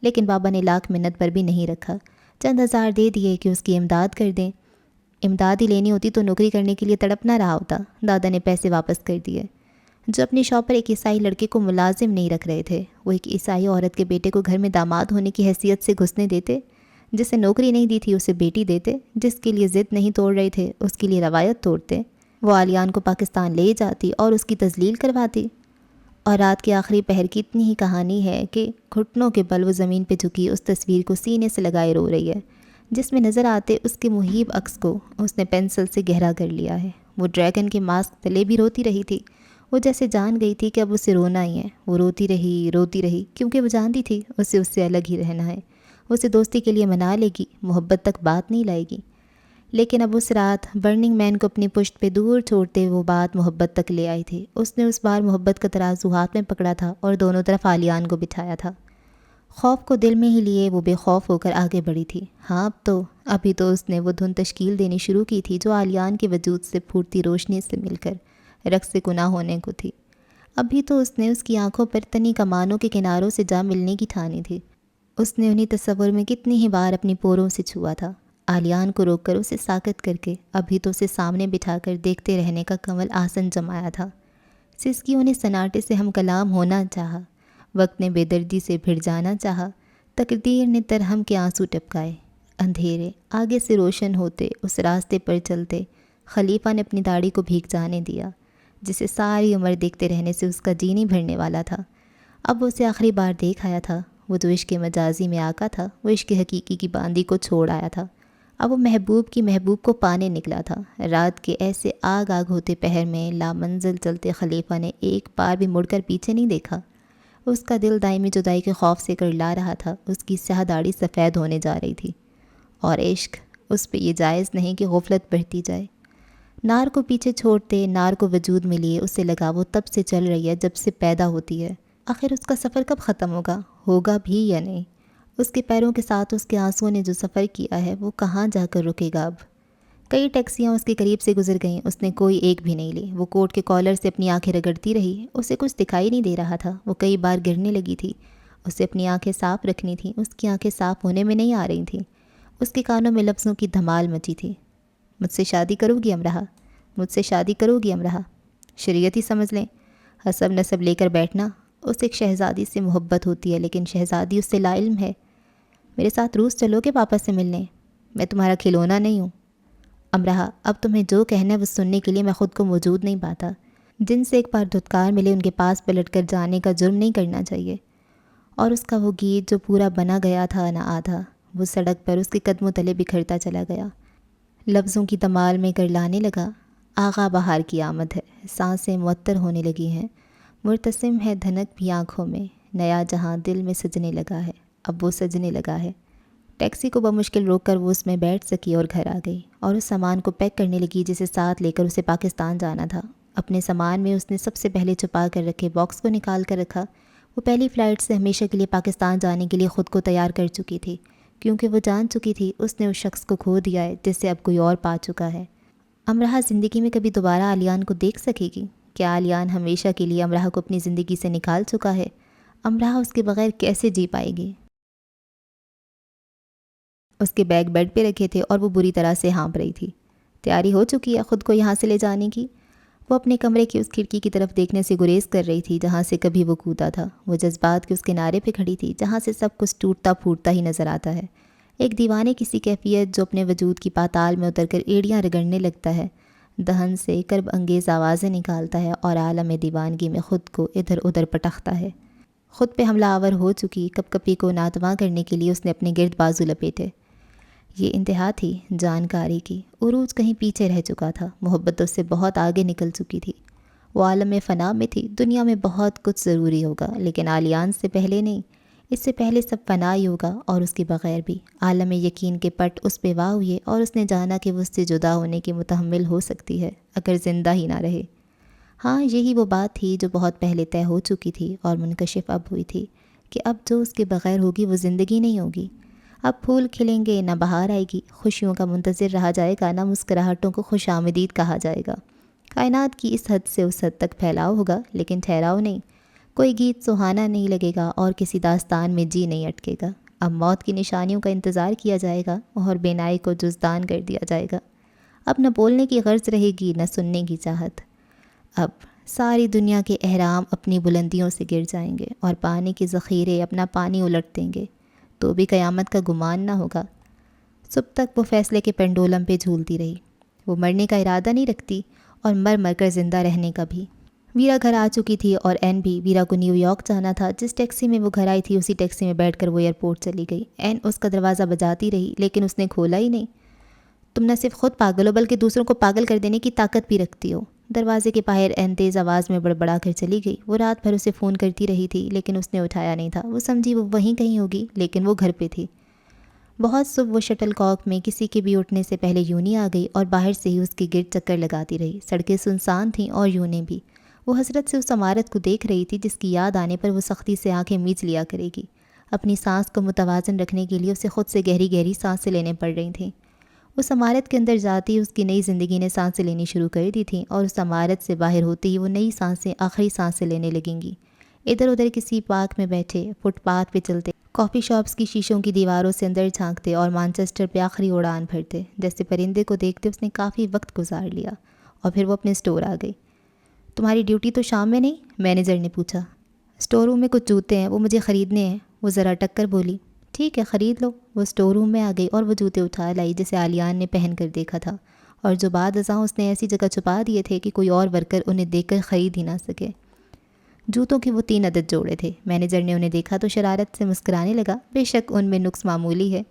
لیکن بابا نے لاکھ منت پر بھی نہیں رکھا۔ چند ہزار دے دیے کہ اس کی امداد کر دیں۔ امداد ہی لینی ہوتی تو نوکری کرنے کے لیے تڑپ نہ رہا ہوتا۔ دادا نے پیسے واپس کر دیے۔ جو اپنی شاپ پر ایک عیسائی لڑکے کو ملازم نہیں رکھ رہے تھے، وہ ایک عیسائی عورت کے بیٹے کو گھر میں داماد ہونے کی حیثیت سے گھسنے دیتے۔ جسے نوکری نہیں دی تھی اسے بیٹی دیتے، جس کے لیے ضد نہیں توڑ رہے تھے اس کے لیے روایت توڑتے۔ وہ آلیان کو پاکستان لے جاتی اور اس کی تذلیل کرواتی۔ اور رات کے آخری پہر کی اتنی ہی کہانی ہے کہ گھٹنوں کے بل وہ زمین پہ جھکی اس تصویر کو سینے سے لگائے رو رہی ہے، جس میں نظر آتے اس کے محیب عکس کو اس نے پینسل سے گہرا کر لیا ہے۔ وہ ڈریگن کے ماسک تلے بھی روتی رہی تھی۔ وہ جیسے جان گئی تھی کہ اب اسے رونا ہی ہے۔ وہ روتی رہی کیونکہ وہ جانتی تھی اسے اس سے الگ ہی رہنا ہے۔ اسے دوستی کے لیے منا لے گی، محبت تک بات نہیں لائے گی۔ لیکن اب اس رات برننگ مین کو اپنی پشت پہ دور چھوڑتے وہ بات محبت تک لے آئی تھی۔ اس نے اس بار محبت کا ترازو ہاتھ میں پکڑا تھا اور دونوں طرف آلیان کو بٹھایا تھا۔ خوف کو دل میں ہی لیے وہ بے خوف ہو کر آگے بڑھی تھی۔ ہاں ابھی تو اس نے وہ دھن تشکیل دینی شروع کی تھی جو آلیان کے وجود سے پھوٹتی روشنی سے مل کر رقص گناہ ہونے کو تھی۔ ابھی تو اس نے اس کی آنکھوں پر تنی کمانوں کے کناروں سے جا ملنے کی ٹھانی تھی۔ اس نے انہیں تصور میں کتنی ہی بار اپنی پوروں سے چھوا تھا۔ آلیان کو روک کر اسے ساکت کر کے ابھی تو اسے سامنے بٹھا کر دیکھتے رہنے کا کمل آسن جمایا تھا۔ سسکیوں نے سناٹے سے ہم کلام ہونا چاہا، وقت نے بے دردی سے بھڑ جانا چاہا، تقدیر نے ترہم کے آنسو ٹپکائے۔ اندھیرے آگے سے روشن ہوتے اس راستے پر چلتے خلیفہ نے اپنی داڑھی کو بھیگ جانے دیا، جسے ساری عمر دیکھتے رہنے سے اس کا جی نہیں بھرنے والا تھا۔ اب وہ اسے آخری بار دیکھ آیا تھا۔ وہ جو عشق مجازی میں آقا تھا، وہ عشق حقیقی کی باندی کو چھوڑ آیا تھا۔ اب وہ محبوب کی محبوب کو پانے نکلا تھا۔ رات کے ایسے آگ آگ ہوتے پہر میں لامنزل چلتے خلیفہ نے ایک بار بھی مڑ کر پیچھے نہیں دیکھا۔ اس کا دل دائمی جدائی کے خوف سے کرلا رہا تھا۔ اس کی سیاہ داڑھی سفید ہونے جا رہی تھی، اور عشق اس پہ یہ جائز نہیں کہ غفلت بڑھتی جائے۔ نار کو پیچھے چھوڑتے نار کو وجود میں لیے اسے لگا وہ تب سے چل رہی ہے جب سے پیدا ہوتی ہے۔ آخر اس کا سفر کب ختم ہوگا بھی یا نہیں؟ اس کے پیروں کے ساتھ اس کے آنسوؤں نے جو سفر کیا ہے وہ کہاں جا کر رکے گا اب؟ کئی ٹیکسیاں اس کے قریب سے گزر گئیں، اس نے کوئی ایک بھی نہیں لی۔ وہ کوٹ کے کالر سے اپنی آنکھیں رگڑتی رہی، اسے کچھ دکھائی نہیں دے رہا تھا۔ وہ کئی بار گرنے لگی تھی، اسے اپنی آنکھیں صاف رکھنی تھیں۔ اس کی آنکھیں صاف ہونے میں نہیں آ رہی تھیں، اس کے کانوں میں لفظوں کی دھمال مچی تھی۔ مجھ سے شادی کرو گی امرہا؟ مجھ سے شادی کرو گی امرہا؟ شریعت ہی سمجھ لیں، حسب نسب لے کر بیٹھنا۔ اس ایک شہزادی سے محبت ہوتی ہے، لیکن شہزادی اس سے لا علم ہے۔ میرے ساتھ روس چلو گے پاپا سے ملنے؟ میں تمہارا کھلونا نہیں ہوں امرہا، اب تمہیں جو کہنا ہے وہ سننے کے لیے میں خود کو موجود نہیں پاتا۔ جن سے ایک بار دھتکار ملے ان کے پاس پلٹ کر جانے کا جرم نہیں کرنا چاہیے۔ اور اس کا وہ گیت جو پورا بنا گیا تھا نہ آدھا، وہ سڑک پر اس کے قدموں تلے بکھرتا چلا گیا۔ لفظوں کی دمال میں گرلانے لگا۔ آغا بہار کی آمد ہے، سانسیں معطر ہونے لگی ہیں، مرتسم ہے دھنک بھی آنکھوں میں، نیا جہاں دل میں سجنے لگا ہے، اب وہ سجنے لگا ہے۔ ٹیکسی کو بمشکل روک کر وہ اس میں بیٹھ سکی اور گھر آ گئی، اور اس سامان کو پیک کرنے لگی جسے ساتھ لے کر اسے پاکستان جانا تھا۔ اپنے سامان میں اس نے سب سے پہلے چھپا کر رکھے باکس کو نکال کر رکھا۔ وہ پہلی فلائٹ سے ہمیشہ کے لیے پاکستان جانے کے لیے خود کو تیار کر چکی تھی، کیونکہ وہ جان چکی تھی اس نے اس شخص کو کھو دیا ہے جسے اب کوئی اور پا چکا ہے۔ امرہا زندگی میں کبھی دوبارہ آلیان کو دیکھ سکے گی؟ کیا آلیان ہمیشہ کے لیے امرہا کو اپنی زندگی سے نکال چکا ہے؟ امرہا اس کے بغیر کیسے جی پائے گی؟ اس کے بیگ بیڈ پہ رکھے تھے اور وہ بری طرح سے ہانپ رہی تھی۔ تیاری ہو چکی ہے خود کو یہاں سے لے جانے کی؟ وہ اپنے کمرے کی اس کھڑکی کی طرف دیکھنے سے گریز کر رہی تھی جہاں سے کبھی وہ کودا تھا۔ وہ جذبات کے اس کنارے پہ کھڑی تھی جہاں سے سب کچھ ٹوٹتا پھوٹتا ہی نظر آتا ہے۔ ایک دیوانے کی سی کیفیت جو اپنے وجود کی پاتال میں اتر کر ایڑیاں رگڑنے لگتا ہے، دہن سے کرب انگیز آوازیں نکالتا ہے اور عالم دیوانگی میں خود کو ادھر ادھر پٹختا ہے۔ خود پہ حملہ آور ہو چکی کپ کپی کو ناتواں کرنے کے لیے اس نے اپنے گرد بازو لپیٹے۔ یہ انتہا تھی جانکاری کی، عروج کہیں پیچھے رہ چکا تھا، محبت اس سے بہت آگے نکل چکی تھی۔ وہ عالم فنا میں تھی، دنیا میں بہت کچھ ضروری ہوگا لیکن آلیان سے پہلے نہیں، اس سے پہلے سب فنا ہی ہوگا اور اس کے بغیر بھی۔ عالم یقین کے پٹ اس پہ واہ ہوئے اور اس نے جانا کہ وہ اس سے جدا ہونے کی متحمل ہو سکتی ہے اگر زندہ ہی نہ رہے۔ ہاں، یہی وہ بات تھی جو بہت پہلے طے ہو چکی تھی اور منکشف اب ہوئی تھی کہ اب جو اس کے بغیر ہوگی وہ زندگی نہیں ہوگی۔ اب پھول کھلیں گے نہ بہار آئے گی، خوشیوں کا منتظر رہا جائے گا نہ مسکراہٹوں کو خوش آمدید کہا جائے گا۔ کائنات کی اس حد سے اس حد تک پھیلاؤ ہوگا لیکن ٹھہراؤ نہیں، کوئی گیت سہانا نہیں لگے گا اور کسی داستان میں جی نہیں اٹکے گا۔ اب موت کی نشانیوں کا انتظار کیا جائے گا اور بینائی کو جزدان کر دیا جائے گا۔ اب نہ بولنے کی غرض رہے گی نہ سننے کی چاہت۔ اب ساری دنیا کے احرام اپنی بلندیوں سے گر جائیں گے اور پانی کے ذخیرے اپنا پانی الٹ دیں گے، تو بھی قیامت کا گمان نہ ہوگا۔ صبح تک وہ فیصلے کے پنڈولم پہ جھولتی رہی۔ وہ مرنے کا ارادہ نہیں رکھتی اور مر مر کر زندہ رہنے کا بھی۔ ویرا گھر آ چکی تھی اور این بھی ویرا کو نیو یارک جانا تھا۔ جس ٹیکسی میں وہ گھر آئی تھی اسی ٹیکسی میں بیٹھ کر وہ ایئرپورٹ چلی گئی۔ این اس کا دروازہ بجاتی رہی لیکن اس نے کھولا ہی نہیں۔ تم نہ صرف خود پاگل ہو بلکہ دوسروں کو پاگل کر دینے کی طاقت بھی رکھتی ہو۔ دروازے کے باہر این تیز آواز میں بڑبڑا کر چلی گئی۔ وہ رات بھر اسے فون کرتی رہی تھی لیکن اس نے اٹھایا نہیں تھا۔ وہ سمجھی وہ وہیں کہیں ہوگی لیکن وہ گھر پہ تھی۔ بہت صبح وہ شٹل کاک میں کسی کے بھی اٹھنے سے پہلے یونی آ گئی اور باہر سے ہی اس کے گرد چکر لگاتی رہی۔ سڑکیں سنسان تھیں اور یونیں بھی۔ وہ حسرت سے اس عمارت کو دیکھ رہی تھی جس کی یاد آنے پر وہ سختی سے آنکھیں میچ لیا کرے گی۔ اپنی سانس کو متوازن رکھنے کے لیے اسے خود سے گہری گہری سانسیں لینے پڑ رہی تھیں۔ اس عمارت کے اندر جاتی اس کی نئی زندگی نے سانسیں لینی شروع کر دی تھیں اور اس عمارت سے باہر ہوتی ہی وہ نئی سانسیں آخری سانسیں لینے لگیں گی۔ ادھر ادھر کسی پارک میں بیٹھے، فٹ پاتھ پہ چلتے کافی شاپس کی شیشوں کی دیواروں سے اندر جھانکتے اور مانچسٹر پہ آخری اڑان بھرتے، جیسے پرندے کو دیکھتے اس نے کافی وقت گزار لیا اور پھر وہ اپنے اسٹور آ گئی۔ تمہاری ڈیوٹی تو شام میں نہیں؟ مینیجر نے پوچھا۔ اسٹور روم میں کچھ جوتے ہیں، وہ مجھے خریدنے ہیں، وہ ذرا اٹک کر بولی۔ ٹھیک ہے خرید لو۔ وہ اسٹور روم میں آ گئی اور وہ جوتے اٹھا لائی جسے عالیان نے پہن کر دیکھا تھا، اور جو بعد ازاں اس نے ایسی جگہ چھپا دیے تھے کہ کوئی اور ورکر انہیں دیکھ کر خرید ہی نہ سکے۔ جوتوں کے وہ 3 عدد جوڑے تھے۔ مینیجر نے انہیں دیکھا تو شرارت سے مسکرانے لگا۔ بے شک ان میں نقص معمولی ہے،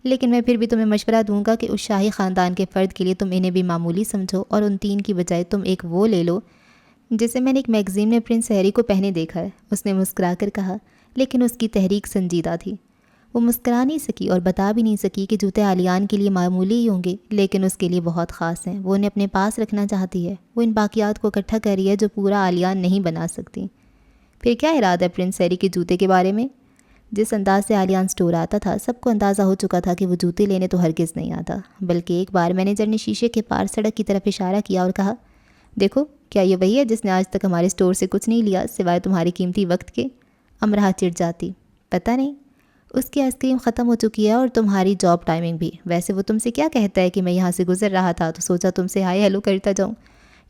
لیکن میں پھر بھی تمہیں مشورہ دوں گا کہ اس شاہی خاندان کے فرد کے لیے تم انہیں بھی معمولی سمجھو، اور ان 3 کی بجائے تم ایک وہ لے لو جسے میں نے ایک میگزین میں پرنس ہیری کو پہنے دیکھا ہے، اس نے مسکرا کر کہا، لیکن اس کی تحریک سنجیدہ تھی۔ وہ مسکرا نہیں سکی اور بتا بھی نہیں سکی کہ جوتے عالیان کے لیے معمولی ہی ہوں گے، لیکن اس کے لیے بہت خاص ہیں، وہ انہیں اپنے پاس رکھنا چاہتی ہے، وہ ان باقیات کو اکٹھا کر رہی ہے جو پورا عالیان نہیں بنا سکتی۔ پھر کیا ارادہ ہے پرنس ہیری کے جوتے کے بارے میں؟ جس انداز سے عالیان اسٹور آتا تھا سب کو اندازہ ہو چکا تھا کہ وہ جوتے لینے تو ہرگز نہیں آتا، بلکہ ایک بار مینیجر نے شیشے کے پار سڑک کی طرف اشارہ کیا اور کہا، دیکھو کیا یہ وہی ہے جس نے آج تک ہمارے اسٹور سے کچھ نہیں لیا سوائے تمہاری قیمتی وقت کے؟ امرہ چڑ جاتی، پتہ نہیں، اس کی آئس کریم ختم ہو چکی ہے اور تمہاری جاب ٹائمنگ بھی۔ ویسے وہ تم سے کیا کہتا ہے کہ میں یہاں سے گزر رہا تھا تو سوچا تم سے ہائی ہیلو کرتا جاؤں،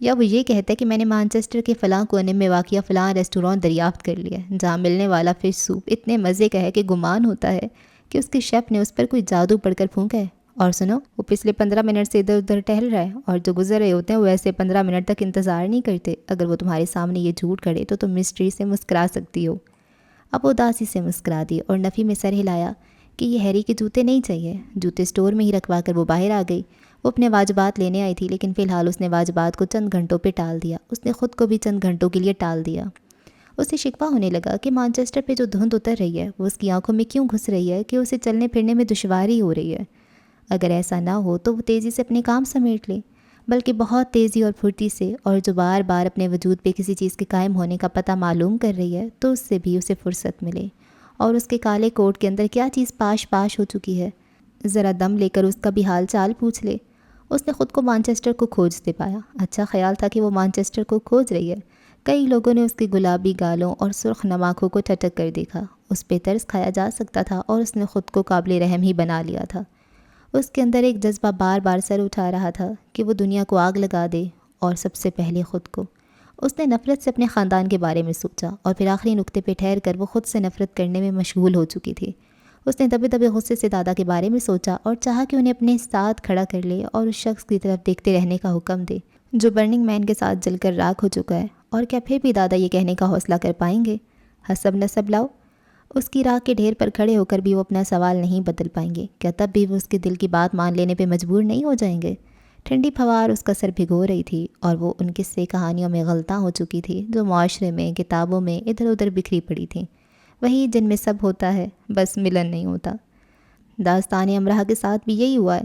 یا وہ یہ کہتا ہے کہ میں نے مانچسٹر کے فلاں کونے میں واقع فلاں ریسٹوران دریافت کر لیا ہے جہاں ملنے والا فش سوپ اتنے مزے کا ہے کہ گمان ہوتا ہے کہ اس کے شیف نے اس پر کوئی جادو پڑھ کر پھونکا ہے۔ اور سنو، وہ پچھلے 15 منٹ سے ادھر ادھر ٹہل رہا ہے، اور جو گزر رہے ہوتے ہیں وہ ایسے 15 منٹ تک انتظار نہیں کرتے۔ اگر وہ تمہارے سامنے یہ جھوٹ کھڑے تو تم مسٹری سے مسکرا سکتی ہو۔ اب وہ اداسی سے مسکرا دی اور نفی میں سر ہلایا کہ یہ ہیری کے جوتے نہیں چاہیے۔ جوتے اسٹور میں ہی رکھوا کر وہ باہر آ گئی۔ وہ اپنے واجبات لینے آئی تھی، لیکن فی الحال اس نے واجبات کو چند گھنٹوں پہ ٹال دیا، اس نے خود کو بھی چند گھنٹوں کے لیے ٹال دیا۔ اسے شکوہ ہونے لگا کہ مانچسٹر پہ جو دھند اتر رہی ہے وہ اس کی آنکھوں میں کیوں گھس رہی ہے کہ اسے چلنے پھرنے میں دشواری ہو رہی ہے۔ اگر ایسا نہ ہو تو وہ تیزی سے اپنے کام سمیٹ لے، بلکہ بہت تیزی اور پھرتی سے، اور جو بار بار اپنے وجود پہ کسی چیز کے قائم ہونے کا پتہ معلوم کر رہی ہے تو اس سے بھی اسے فرصت ملے۔ اور اس کے کالے کوٹ کے اندر کیا چیز پاش پاش ہو چکی ہے، ذرا دم لے کر اس کا بھی حال چال پوچھ لے۔ اس نے خود کو مانچسٹر کو کھوجتے پایا۔ اچھا خیال تھا کہ وہ مانچسٹر کو کھوج رہی ہے۔ کئی لوگوں نے اس کی گلابی گالوں اور سرخ نم آنکھوں کو ٹھٹک کر دیکھا، اس پہ ترس کھایا جا سکتا تھا اور اس نے خود کو قابل رحم ہی بنا لیا تھا۔ اس کے اندر ایک جذبہ بار بار سر اٹھا رہا تھا کہ وہ دنیا کو آگ لگا دے، اور سب سے پہلے خود کو۔ اس نے نفرت سے اپنے خاندان کے بارے میں سوچا، اور پھر آخری نقطے پہ ٹھہر کر وہ خود سے نفرت کرنے میں مشغول ہو چکی تھی۔ اس نے دبے دبے غصے سے دادا کے بارے میں سوچا اور چاہا کہ انہیں اپنے ساتھ کھڑا کر لے اور اس شخص کی طرف دیکھتے رہنے کا حکم دے جو برننگ مین کے ساتھ جل کر راکھ ہو چکا ہے، اور کیا پھر بھی دادا یہ کہنے کا حوصلہ کر پائیں گے، حسب نسب لاؤ؟ اس کی راکھ کے ڈھیر پر کھڑے ہو کر بھی وہ اپنا سوال نہیں بدل پائیں گے، کیا تب بھی وہ اس کے دل کی بات مان لینے پہ مجبور نہیں ہو جائیں گے؟ ٹھنڈی پھوار اس کا سر بھگو رہی تھی، اور وہ ان قصے کہانیوں میں غلطاں ہو چکی تھی جو معاشرے میں، کتابوں میں ادھر ادھر بکھری پڑی تھیں، وہی جن میں سب ہوتا ہے بس ملن نہیں ہوتا۔ داستان امرہ کے ساتھ بھی یہی ہوا ہے،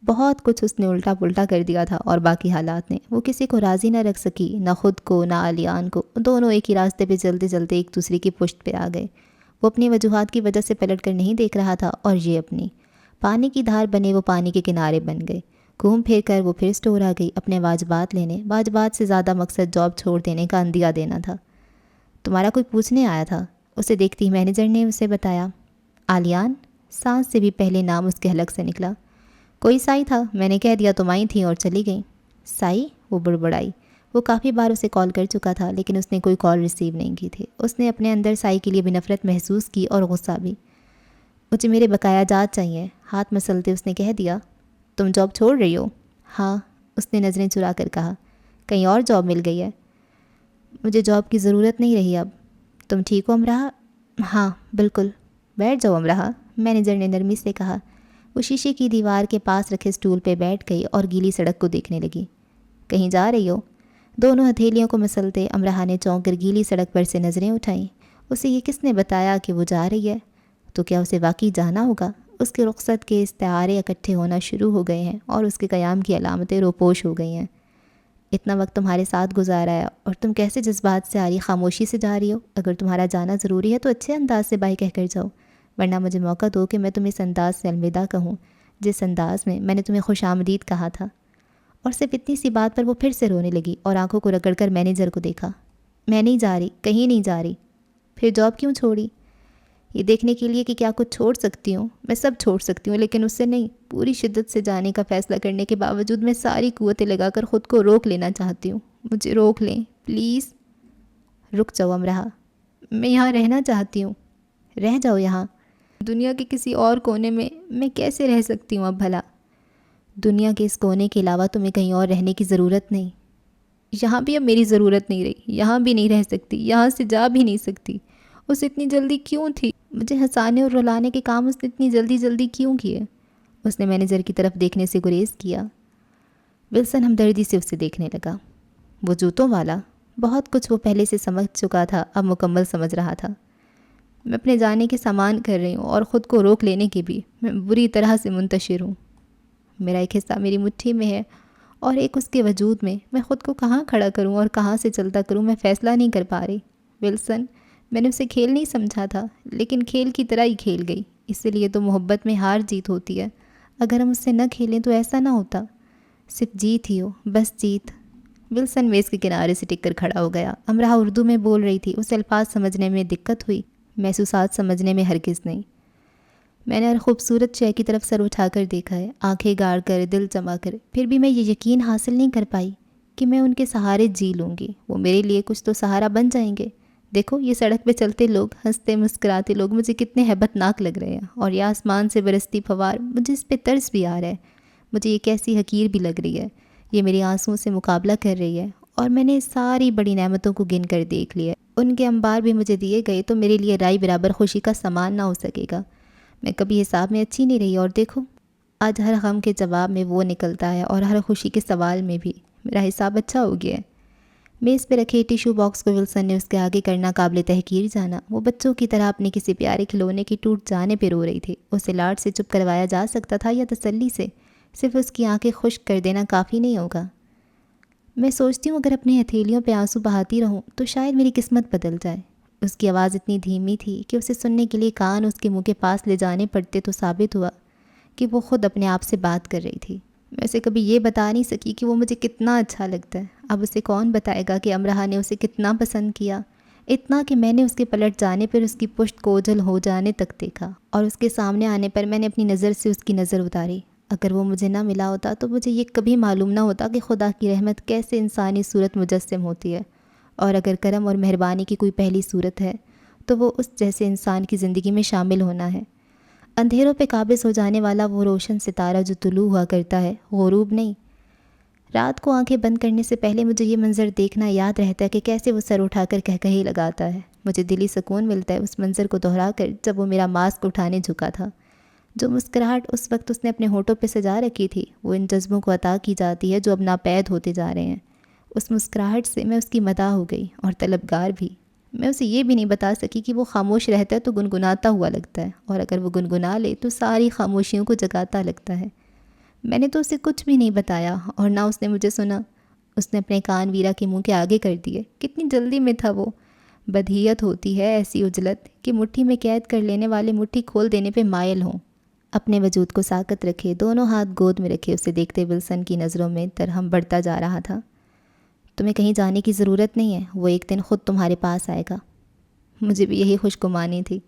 بہت کچھ اس نے الٹا پلٹا کر دیا تھا، اور باقی حالات نے وہ کسی کو راضی نہ رکھ سکی، نہ خود کو نہ عالیان کو۔ دونوں ایک ہی راستے پہ چلتے چلتے ایک دوسرے کی پشت پہ آ گئے۔ وہ اپنی وجوہات کی وجہ سے پلٹ کر نہیں دیکھ رہا تھا، اور یہ اپنی پانی کی دھار بنے وہ پانی کے کنارے بن گئے۔ گھوم پھر کر وہ پھر اسٹور آ گئی اپنے واجبات لینے۔ واجبات سے زیادہ مقصد جاب چھوڑ دینے کا عندیہ دینا تھا۔ تمہارا کوئی پوچھنے آیا تھا؟ اسے دیکھتی مینیجر نے اسے بتایا۔ عالیان؟ سانس سے بھی پہلے نام اس کے حلق سے نکلا۔ کوئی سائی تھا، میں نے کہہ دیا تم آئی تھیں اور چلی گئیں۔ سائی؟ وہ بڑبڑائی۔ وہ کافی بار اسے کال کر چکا تھا، لیکن اس نے کوئی کال ریسیو نہیں کی تھی۔ اس نے اپنے اندر سائی کے لیے بھی نفرت محسوس کی اور غصہ بھی۔ مجھے میرے بقایا جات چاہیے، ہاتھ مسلتے اس نے کہہ دیا۔ تم جاب چھوڑ رہی ہو؟ ہاں، اس نے نظریں چرا کر کہا۔ کہیں اور جاب مل گئی ہے؟ مجھے جاب کی ضرورت نہیں رہی اب۔ تم ٹھیک ہو امرہ؟ ہاں بالکل۔ بیٹھ جاؤ امرہ، مینیجر نے نرمی سے کہا۔ وہ شیشے کی دیوار کے پاس رکھے اسٹول پہ بیٹھ گئی اور گیلی سڑک کو دیکھنے لگی۔ کہیں جا رہی ہو؟ دونوں ہتھیلیوں کو مسلتے امرہ نے چونک کر گیلی سڑک پر سے نظریں اٹھائیں۔ اسے یہ کس نے بتایا کہ وہ جا رہی ہے؟ تو کیا اسے واقعی جانا ہوگا؟ اس کے رخصت کے استعارے اکٹھے ہونا شروع ہو گئے ہیں اور اس کے قیام کی علامتیں روپوش ہو گئی ہیں۔ اتنا وقت تمہارے ساتھ گزارا ہے اور تم کیسے جذبات سے عاری خاموشی سے جا رہی ہو؟ اگر تمہارا جانا ضروری ہے تو اچھے انداز سے بائی کہہ کر جاؤ، ورنہ مجھے موقع دو کہ میں تمہیں اس انداز سے الوداع کہوں جس انداز میں میں نے تمہیں خوش آمدید کہا تھا۔ اور صرف اتنی سی بات پر وہ پھر سے رونے لگی اور آنکھوں کو رگڑ کر مینیجر کو دیکھا۔ میں نہیں جا رہی، کہیں نہیں جا رہی۔ پھر جاب کیوں چھوڑی؟ یہ دیکھنے کے لیے کہ کیا کچھ چھوڑ سکتی ہوں. میں سب چھوڑ سکتی ہوں لیکن اس سے نہیں. پوری شدت سے جانے کا فیصلہ کرنے کے باوجود میں ساری قوتیں لگا کر خود کو روک لینا چاہتی ہوں. مجھے روک لیں پلیز. رک جاؤ امراح، میں یہاں رہنا چاہتی ہوں. رہ جاؤ یہاں. دنیا کے کسی اور کونے میں کیسے رہ سکتی ہوں اب بھلا؟ دنیا کے اس کونے کے علاوہ تمہیں کہیں اور رہنے کی ضرورت نہیں. یہاں بھی اب میری ضرورت نہیں رہی. یہاں بھی نہیں رہ سکتی، یہاں سے جا بھی نہیں سکتی. اسے اتنی جلدی کیوں تھی؟ مجھے ہنسانے اور رلانے کے کام اس نے اتنی جلدی کیوں کیے؟ اس نے مینیجر کی طرف دیکھنے سے گریز کیا. ولسن ہمدردی سے اسے دیکھنے لگا. وہ جوتوں والا؟ بہت کچھ وہ پہلے سے سمجھ چکا تھا، اب مکمل سمجھ رہا تھا. میں اپنے جانے کے سامان کر رہی ہوں اور خود کو روک لینے کے بھی. میں بری طرح سے منتشر ہوں. میرا ایک حصہ میری مٹھی میں ہے اور ایک اس کے وجود میں. میں خود کو کہاں کھڑا کروں اور کہاں سے چلتا کروں میں فیصلہ نہیں کر پا رہی. ولسن، میں نے اسے کھیل نہیں سمجھا تھا لیکن کھیل کی طرح ہی کھیل گئی. اسی لیے تو محبت میں ہار جیت ہوتی ہے. اگر ہم اس سے نہ کھیلیں تو ایسا نہ ہوتا. صرف جیت ہی ہو، بس جیت. ولسن میز کے کنارے سے ٹک کر کھڑا ہو گیا. امراح اردو میں بول رہی تھی. اسے الفاظ سمجھنے میں دقت ہوئی، محسوسات سمجھنے میں ہرگز نہیں. میں نے ہر خوبصورت شے کی طرف سر اٹھا کر دیکھا ہے، آنکھیں گاڑ کر، دل جما کر، پھر بھی میں یہ یقین حاصل نہیں کر پائی کہ میں ان کے سہارے جی لوں گی. وہ میرے لیے کچھ تو سہارا بن جائیں گے. دیکھو یہ سڑک پہ چلتے لوگ، ہنستے مسکراتے لوگ مجھے کتنے ہیبت ناک لگ رہے ہیں، اور یہ آسمان سے برستی پھوار مجھے اس پہ ترس بھی آ رہا ہے. مجھے یہ کیسی حقیر بھی لگ رہی ہے. یہ میری آنسوؤں سے مقابلہ کر رہی ہے اور میں نے ساری بڑی نعمتوں کو گن کر دیکھ لیا. ان کے انبار بھی مجھے دیے گئے تو میرے لیے رائی برابر خوشی کا سامان نہ ہو سکے گا. میں کبھی حساب میں اچھی نہیں رہی اور دیکھو آج ہر غم کے جواب میں وہ نکلتا ہے اور ہر خوشی کے سوال میں بھی میرا حساب اچھا ہو گیا ہے. میز پہ رکھے ٹیشو باکس کو ولسن نے اس کے آگے کرنا قابل تحقیر جانا. وہ بچوں کی طرح اپنے کسی پیارے کھلونے کی ٹوٹ جانے پہ رو رہی تھی. اسے لاڈ سے چپ کروایا جا سکتا تھا یا تسلی سے. صرف اس کی آنکھیں خشک کر دینا کافی نہیں ہوگا. میں سوچتی ہوں اگر اپنی ہتھیلیوں پہ آنسو بہاتی رہوں تو شاید میری قسمت بدل جائے. اس کی آواز اتنی دھیمی تھی کہ اسے سننے کے لیے کان اس کے منہ کے پاس لے جانے پڑتے تو ثابت ہوا کہ وہ خود اپنے آپ سے بات کر رہی تھی. میں اسے کبھی یہ بتا نہیں سکی کہ وہ مجھے کتنا اچھا لگتا ہے. اب اسے کون بتائے گا کہ امراح نے اسے کتنا پسند کیا، اتنا کہ میں نے اس کے پلٹ جانے پر اس کی پشت کو اوجھل ہو جانے تک دیکھا اور اس کے سامنے آنے پر میں نے اپنی نظر سے اس کی نظر اتاری. اگر وہ مجھے نہ ملا ہوتا تو مجھے یہ کبھی معلوم نہ ہوتا کہ خدا کی رحمت کیسے انسانی صورت مجسم ہوتی ہے، اور اگر کرم اور مہربانی کی کوئی پہلی صورت ہے تو وہ اس جیسے انسان کی زندگی میں شامل ہونا ہے. اندھیروں پہ قابض ہو جانے والا وہ روشن ستارہ جو طلوع ہوا کرتا ہے، غروب نہیں. رات کو آنکھیں بند کرنے سے پہلے مجھے یہ منظر دیکھنا یاد رہتا ہے کہ کیسے وہ سر اٹھا کر کہکہے لگاتا ہے. مجھے دلی سکون ملتا ہے اس منظر کو دہرا کر جب وہ میرا ماسک اٹھانے جھکا تھا. جو مسکراہٹ اس وقت اس نے اپنے ہونٹوں پہ سجا رکھی تھی وہ ان جذبوں کو عطا کی جاتی ہے جو اب ناپید ہوتے جا رہے ہیں. اس مسکراہٹ سے میں اس کی مداح ہو گئی اور طلبگار بھی. میں اسے یہ بھی نہیں بتا سکی کہ وہ خاموش رہتا ہے تو گنگناتا ہوا لگتا ہے، اور اگر وہ گنگنا لے تو ساری خاموشیوں کو جگاتا لگتا ہے. میں نے تو اسے کچھ بھی نہیں بتایا اور نہ اس نے مجھے سنا. اس نے اپنے کان ویرا کے منہ کے آگے کر دیے. کتنی جلدی میں تھا وہ. بدیہیت ہوتی ہے ایسی عجلت کہ مٹھی میں قید کر لینے والے مٹھی کھول دینے پہ مائل ہوں. اپنے وجود کو ساکت رکھے، دونوں ہاتھ گود میں رکھے اسے دیکھتے ولسن کی نظروں میں درہم بڑھتا جا رہا تھا. تمہیں کہیں جانے کی ضرورت نہیں ہے، وہ ایک دن خود تمہارے پاس آئے گا. مجھے بھی یہی خوش گمانی تھی.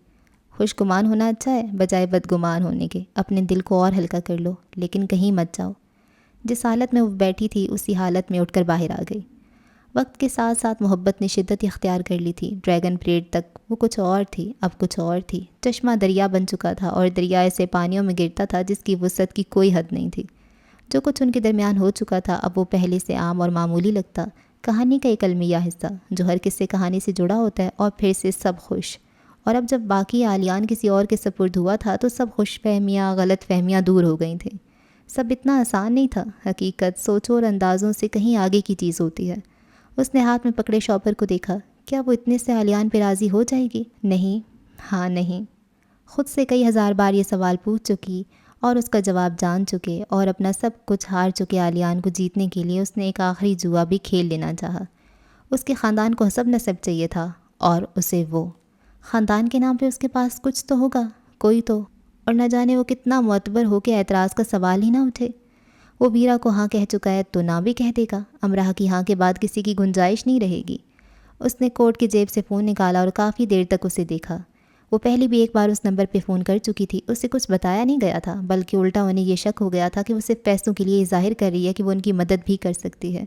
خوش گمان ہونا اچھا ہے بجائے بدگمان ہونے کے. اپنے دل کو اور ہلکا کر لو لیکن کہیں مت جاؤ. جس حالت میں وہ بیٹھی تھی اسی حالت میں اٹھ کر باہر آ گئی. وقت کے ساتھ ساتھ محبت نے شدت اختیار کر لی تھی. ڈریگن پریڈ تک وہ کچھ اور تھی، اب کچھ اور تھی. چشمہ دریا بن چکا تھا اور دریا ایسے پانیوں میں گرتا تھا جس کی وسعت کی کوئی حد نہیں تھی. جو کچھ ان کے درمیان ہو چکا تھا اب وہ پہلے سے عام اور معمولی لگتا. کہانی کا ایک المیہ حصہ جو ہر قصے کہانی سے جڑا ہوتا ہے، اور پھر سے سب خوش. اور اب جب باقی عالیان کسی اور کے سپرد ہوا تھا تو سب خوش فہمیاں، غلط فہمیاں دور ہو گئی تھیں. سب اتنا آسان نہیں تھا. حقیقت سوچوں اور اندازوں سے کہیں آگے کی چیز ہوتی ہے. اس نے ہاتھ میں پکڑے شاپر کو دیکھا. کیا وہ اتنے سے عالیان پہ راضی ہو جائے گی؟ نہیں، ہاں نہیں. خود سے کئی ہزار بار یہ سوال پوچھ چکی اور اس کا جواب جان چکے اور اپنا سب کچھ ہار چکے عالیان کو جیتنے کے لیے اس نے ایک آخری جوا بھی کھیل لینا چاہا. اس کے خاندان کو حسب نسب چاہیے تھا اور اسے وہ. خاندان کے نام پہ اس کے پاس کچھ تو ہوگا، کوئی تو، اور نہ جانے وہ کتنا معتبر ہو کہ اعتراض کا سوال ہی نہ اٹھے. وہ ویرا کو ہاں کہہ چکا ہے تو نہ بھی کہہ دے گا. امراح کی ہاں کے بعد کسی کی گنجائش نہیں رہے گی. اس نے کوٹ کی جیب سے فون نکالا اور کافی دیر تک اسے دیکھا. وہ پہلے بھی ایک بار اس نمبر پہ فون کر چکی تھی. اسے کچھ بتایا نہیں گیا تھا، بلکہ الٹا انہیں یہ شک ہو گیا تھا کہ وہ صرف پیسوں کے لیے ظاہر کر رہی ہے کہ وہ ان کی مدد بھی کر سکتی ہے.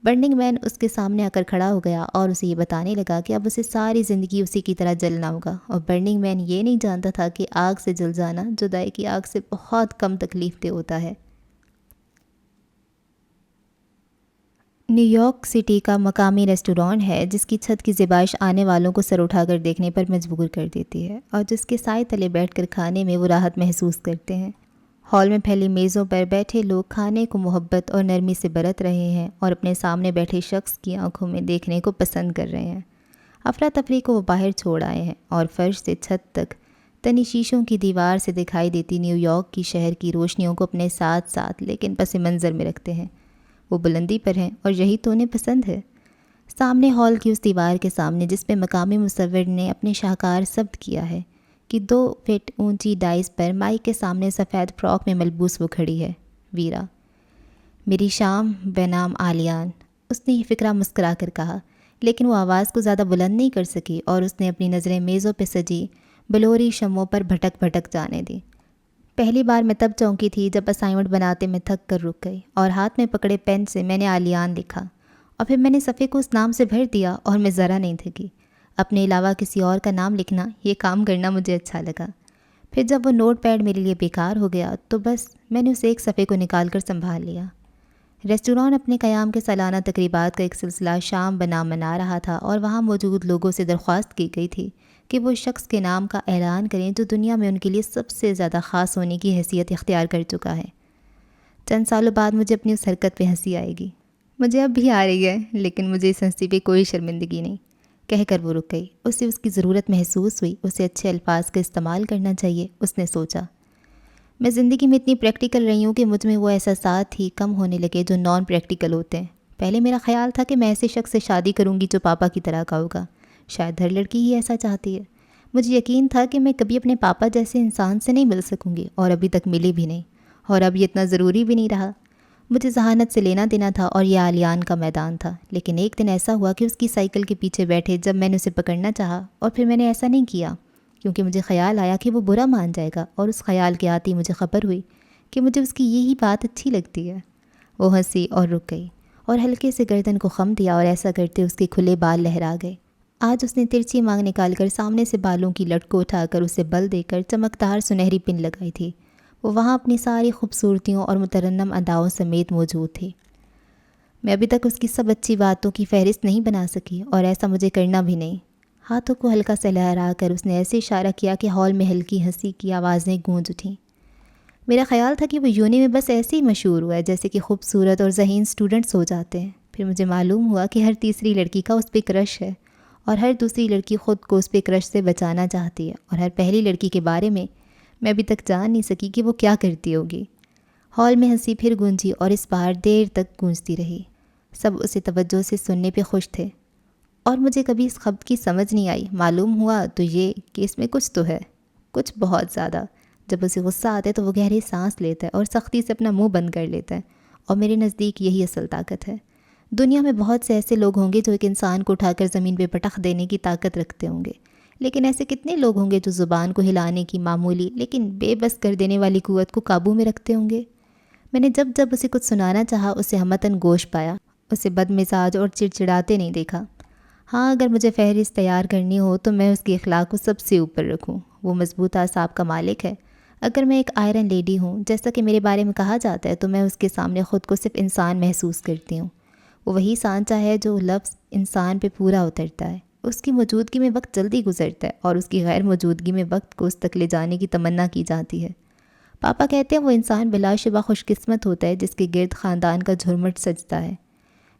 برننگ مین اس کے سامنے آ کر کھڑا ہو گیا اور اسے یہ بتانے لگا کہ اب اسے ساری زندگی اسی کی طرح جلنا ہوگا. اور برننگ مین یہ نہیں جانتا تھا کہ آگ سے جل جانا جدائی کی آگ سے بہت کم تکلیف دہ ہوتا ہے. نیو یارک سٹی کا مقامی ریسٹورانٹ ہے جس کی چھت کی زیبائش آنے والوں کو سر اٹھا کر دیکھنے پر مجبور کر دیتی ہے، اور جس کے سائے تلے بیٹھ کر کھانے میں وہ راحت محسوس کرتے ہیں. ہال میں پھیلی میزوں پر بیٹھے لوگ کھانے کو محبت اور نرمی سے برت رہے ہیں اور اپنے سامنے بیٹھے شخص کی آنکھوں میں دیکھنے کو پسند کر رہے ہیں. افراتفری کو وہ باہر چھوڑ آئے ہیں اور فرش سے چھت تک تنی شیشوں کی دیوار سے دکھائی دیتی نیو یارک کی شہر کی روشنیوں کو اپنے ساتھ ساتھ لیکن پس منظر میں رکھتے ہیں. وہ بلندی پر ہیں اور یہی تو انہیں پسند ہے. سامنے ہال کی اس دیوار کے سامنے جس پہ مقامی مصور نے اپنے شاہکار ثبت کیا ہے کہ 2 فٹ اونچی ڈائز پر مائک کے سامنے سفید فراک میں ملبوس وہ کھڑی ہے، ویرا. میری شام بنام آلیان، اس نے یہ فکرہ مسکرا کر کہا، لیکن وہ آواز کو زیادہ بلند نہیں کر سکی اور اس نے اپنی نظریں میزوں پہ سجی بلوری شمعوں پر بھٹک بھٹک جانے دی. پہلی بار میں تب چونکی تھی جب اسائنمنٹ بناتے میں تھک کر رک گئی اور ہاتھ میں پکڑے پین سے میں نے آلیان لکھا اور پھر میں نے صفحے کو اس نام سے بھر دیا اور میں ذرا نہیں تھکی. اپنے علاوہ کسی اور کا نام لکھنا، یہ کام کرنا مجھے اچھا لگا. پھر جب وہ نوٹ پیڈ میرے لیے بیکار ہو گیا تو بس میں نے اسے ایک صفحے کو نکال کر سنبھال لیا. ریسٹوران اپنے قیام کے سالانہ تقریبات کا ایک سلسلہ شام بنام منا رہا تھا اور وہاں موجود لوگوں سے درخواست کی گئی تھی کہ وہ شخص کے نام کا اعلان کریں جو دنیا میں ان کے لیے سب سے زیادہ خاص ہونے کی حیثیت اختیار کر چکا ہے. چند سالوں بعد مجھے اپنی اس حرکت پہ ہنسی آئے گی. مجھے اب بھی آ رہی ہے، لیکن مجھے اس ہنسی پہ کوئی شرمندگی نہیں. کہہ کر وہ رک گئی. اسے اس کی ضرورت محسوس ہوئی. اسے اچھے الفاظ کا استعمال کرنا چاہیے، اس نے سوچا. میں زندگی میں اتنی پریکٹیکل رہی ہوں کہ مجھ میں وہ احساسات ہی کم ہونے لگے جو نان پریکٹیکل ہوتے ہیں. پہلے میرا خیال تھا کہ میں ایسے شخص سے شادی کروں گی جو پاپا کی طرح کا ہوگا. شاید ہر لڑکی ہی ایسا چاہتی ہے. مجھے یقین تھا کہ میں کبھی اپنے پاپا جیسے انسان سے نہیں مل سکوں گی، اور ابھی تک ملی بھی نہیں، اور اب یہ اتنا ضروری بھی نہیں رہا. مجھے ذہانت سے لینا دینا تھا اور یہ آلیان کا میدان تھا. لیکن ایک دن ایسا ہوا کہ اس کی سائیکل کے پیچھے بیٹھے جب میں نے اسے پکڑنا چاہا، اور پھر میں نے ایسا نہیں کیا کیونکہ مجھے خیال آیا کہ وہ برا مان جائے گا، اور اس خیال کے آتی مجھے خبر ہوئی کہ مجھے اس کی یہی بات اچھی لگتی ہے. وہ ہنسی اور رک گئی اور ہلکے سے گردن کو خم دیا، اور ایسا کرتے اس کے کھلے بال لہرا گئے. آج اس نے ترچھی مانگ نکال کر سامنے سے بالوں کی لٹ کو اٹھا کر اسے بل دے کر چمکدار سنہری پن لگائی تھی. وہ وہاں اپنی ساری خوبصورتیوں اور مترنم اداؤں سمیت موجود تھی. میں ابھی تک اس کی سب اچھی باتوں کی فہرست نہیں بنا سکی، اور ایسا مجھے کرنا بھی نہیں. ہاتھوں کو ہلکا سے لہرا کر اس نے ایسے اشارہ کیا کہ ہال میں ہلکی ہنسی کی آوازیں گونج اٹھیں. میرا خیال تھا کہ وہ یونی میں بس ایسے ہی مشہور ہوا ہے جیسے کہ خوبصورت اور ذہین سٹوڈنٹس ہو جاتے ہیں. پھر مجھے معلوم ہوا کہ ہر تیسری لڑکی کا اس پہ کرش ہے، اور ہر دوسری لڑکی خود کو اس پہ کرش سے بچانا چاہتی ہے، اور ہر پہلی لڑکی کے بارے میں ابھی تک جان نہیں سکی کہ وہ کیا کرتی ہوگی. ہال میں ہنسی پھر گونجی اور اس بار دیر تک گونجتی رہی. سب اسے توجہ سے سننے پہ خوش تھے، اور مجھے کبھی اس خبر کی سمجھ نہیں آئی. معلوم ہوا تو یہ کہ اس میں کچھ تو ہے، کچھ بہت زیادہ. جب اسے غصہ آتا ہے تو وہ گہری سانس لیتا ہے اور سختی سے اپنا منہ بند کر لیتا ہے، اور میرے نزدیک یہی اصل طاقت ہے. دنیا میں بہت سے ایسے لوگ ہوں گے جو ایک انسان کو اٹھا کر زمین پہ پٹخ دینے کی طاقت رکھتے ہوں گے، لیکن ایسے کتنے لوگ ہوں گے جو زبان کو ہلانے کی معمولی لیکن بے بس کر دینے والی قوت کو قابو میں رکھتے ہوں گے. میں نے جب جب اسے کچھ سنانا چاہا اسے ہمتاً گوش پایا، اسے بد مزاج اور چڑچڑاتے نہیں دیکھا. ہاں، اگر مجھے فہرست تیار کرنی ہو تو میں اس کے اخلاق کو سب سے اوپر رکھوں. وہ مضبوط اعصاب کا مالک ہے. اگر میں ایک آئرن لیڈی ہوں جیسا کہ میرے بارے میں کہا جاتا ہے، تو میں اس کے سامنے خود کو صرف انسان محسوس کرتی ہوں. وہ وہی سانچہ ہے جو لفظ انسان پہ پورا اترتا ہے. اس کی موجودگی میں وقت جلدی گزرتا ہے، اور اس کی غیر موجودگی میں وقت کو اس تک لے جانے کی تمنا کی جاتی ہے. پاپا کہتے ہیں وہ انسان بلا شبہ خوش قسمت ہوتا ہے جس کے گرد خاندان کا جھرمٹ سجتا ہے.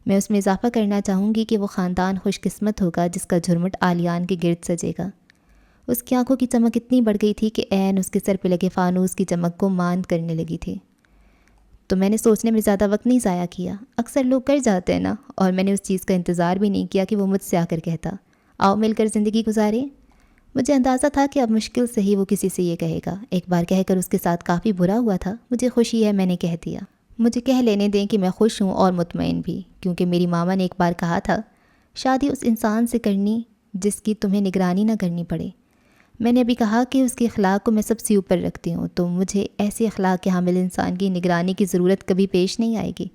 میں اس میں اضافہ کرنا چاہوں گی کہ وہ خاندان خوش قسمت ہوگا جس کا جھرمٹ آلیان کے گرد سجے گا. اس کی آنکھوں کی چمک اتنی بڑھ گئی تھی کہ عین اس کے سر پہ لگے فانوس کی چمک کو ماند کرنے لگی تھی. تو میں نے سوچنے میں زیادہ وقت نہیں ضائع کیا. اکثر لوگ کر جاتے ہیں نا، اور میں نے اس چیز کا انتظار بھی نہیں کیا کہ وہ مجھ سے آ کر کہتا آؤ مل کر زندگی گزاریں. مجھے اندازہ تھا کہ اب مشکل سے ہی وہ کسی سے یہ کہے گا. ایک بار کہہ کر اس کے ساتھ کافی برا ہوا تھا. مجھے خوشی ہے میں نے کہہ دیا. مجھے کہہ لینے دیں کہ میں خوش ہوں اور مطمئن بھی، کیونکہ میری ماما نے ایک بار کہا تھا شادی اس انسان سے کرنی جس کی تمہیں نگرانی نہ کرنی پڑے. میں نے ابھی کہا کہ اس کے اخلاق کو میں سب سے اوپر رکھتی ہوں، تو مجھے ایسے اخلاق کے حامل انسان کی نگرانی کی ضرورت کبھی پیش نہیں آئے گی۔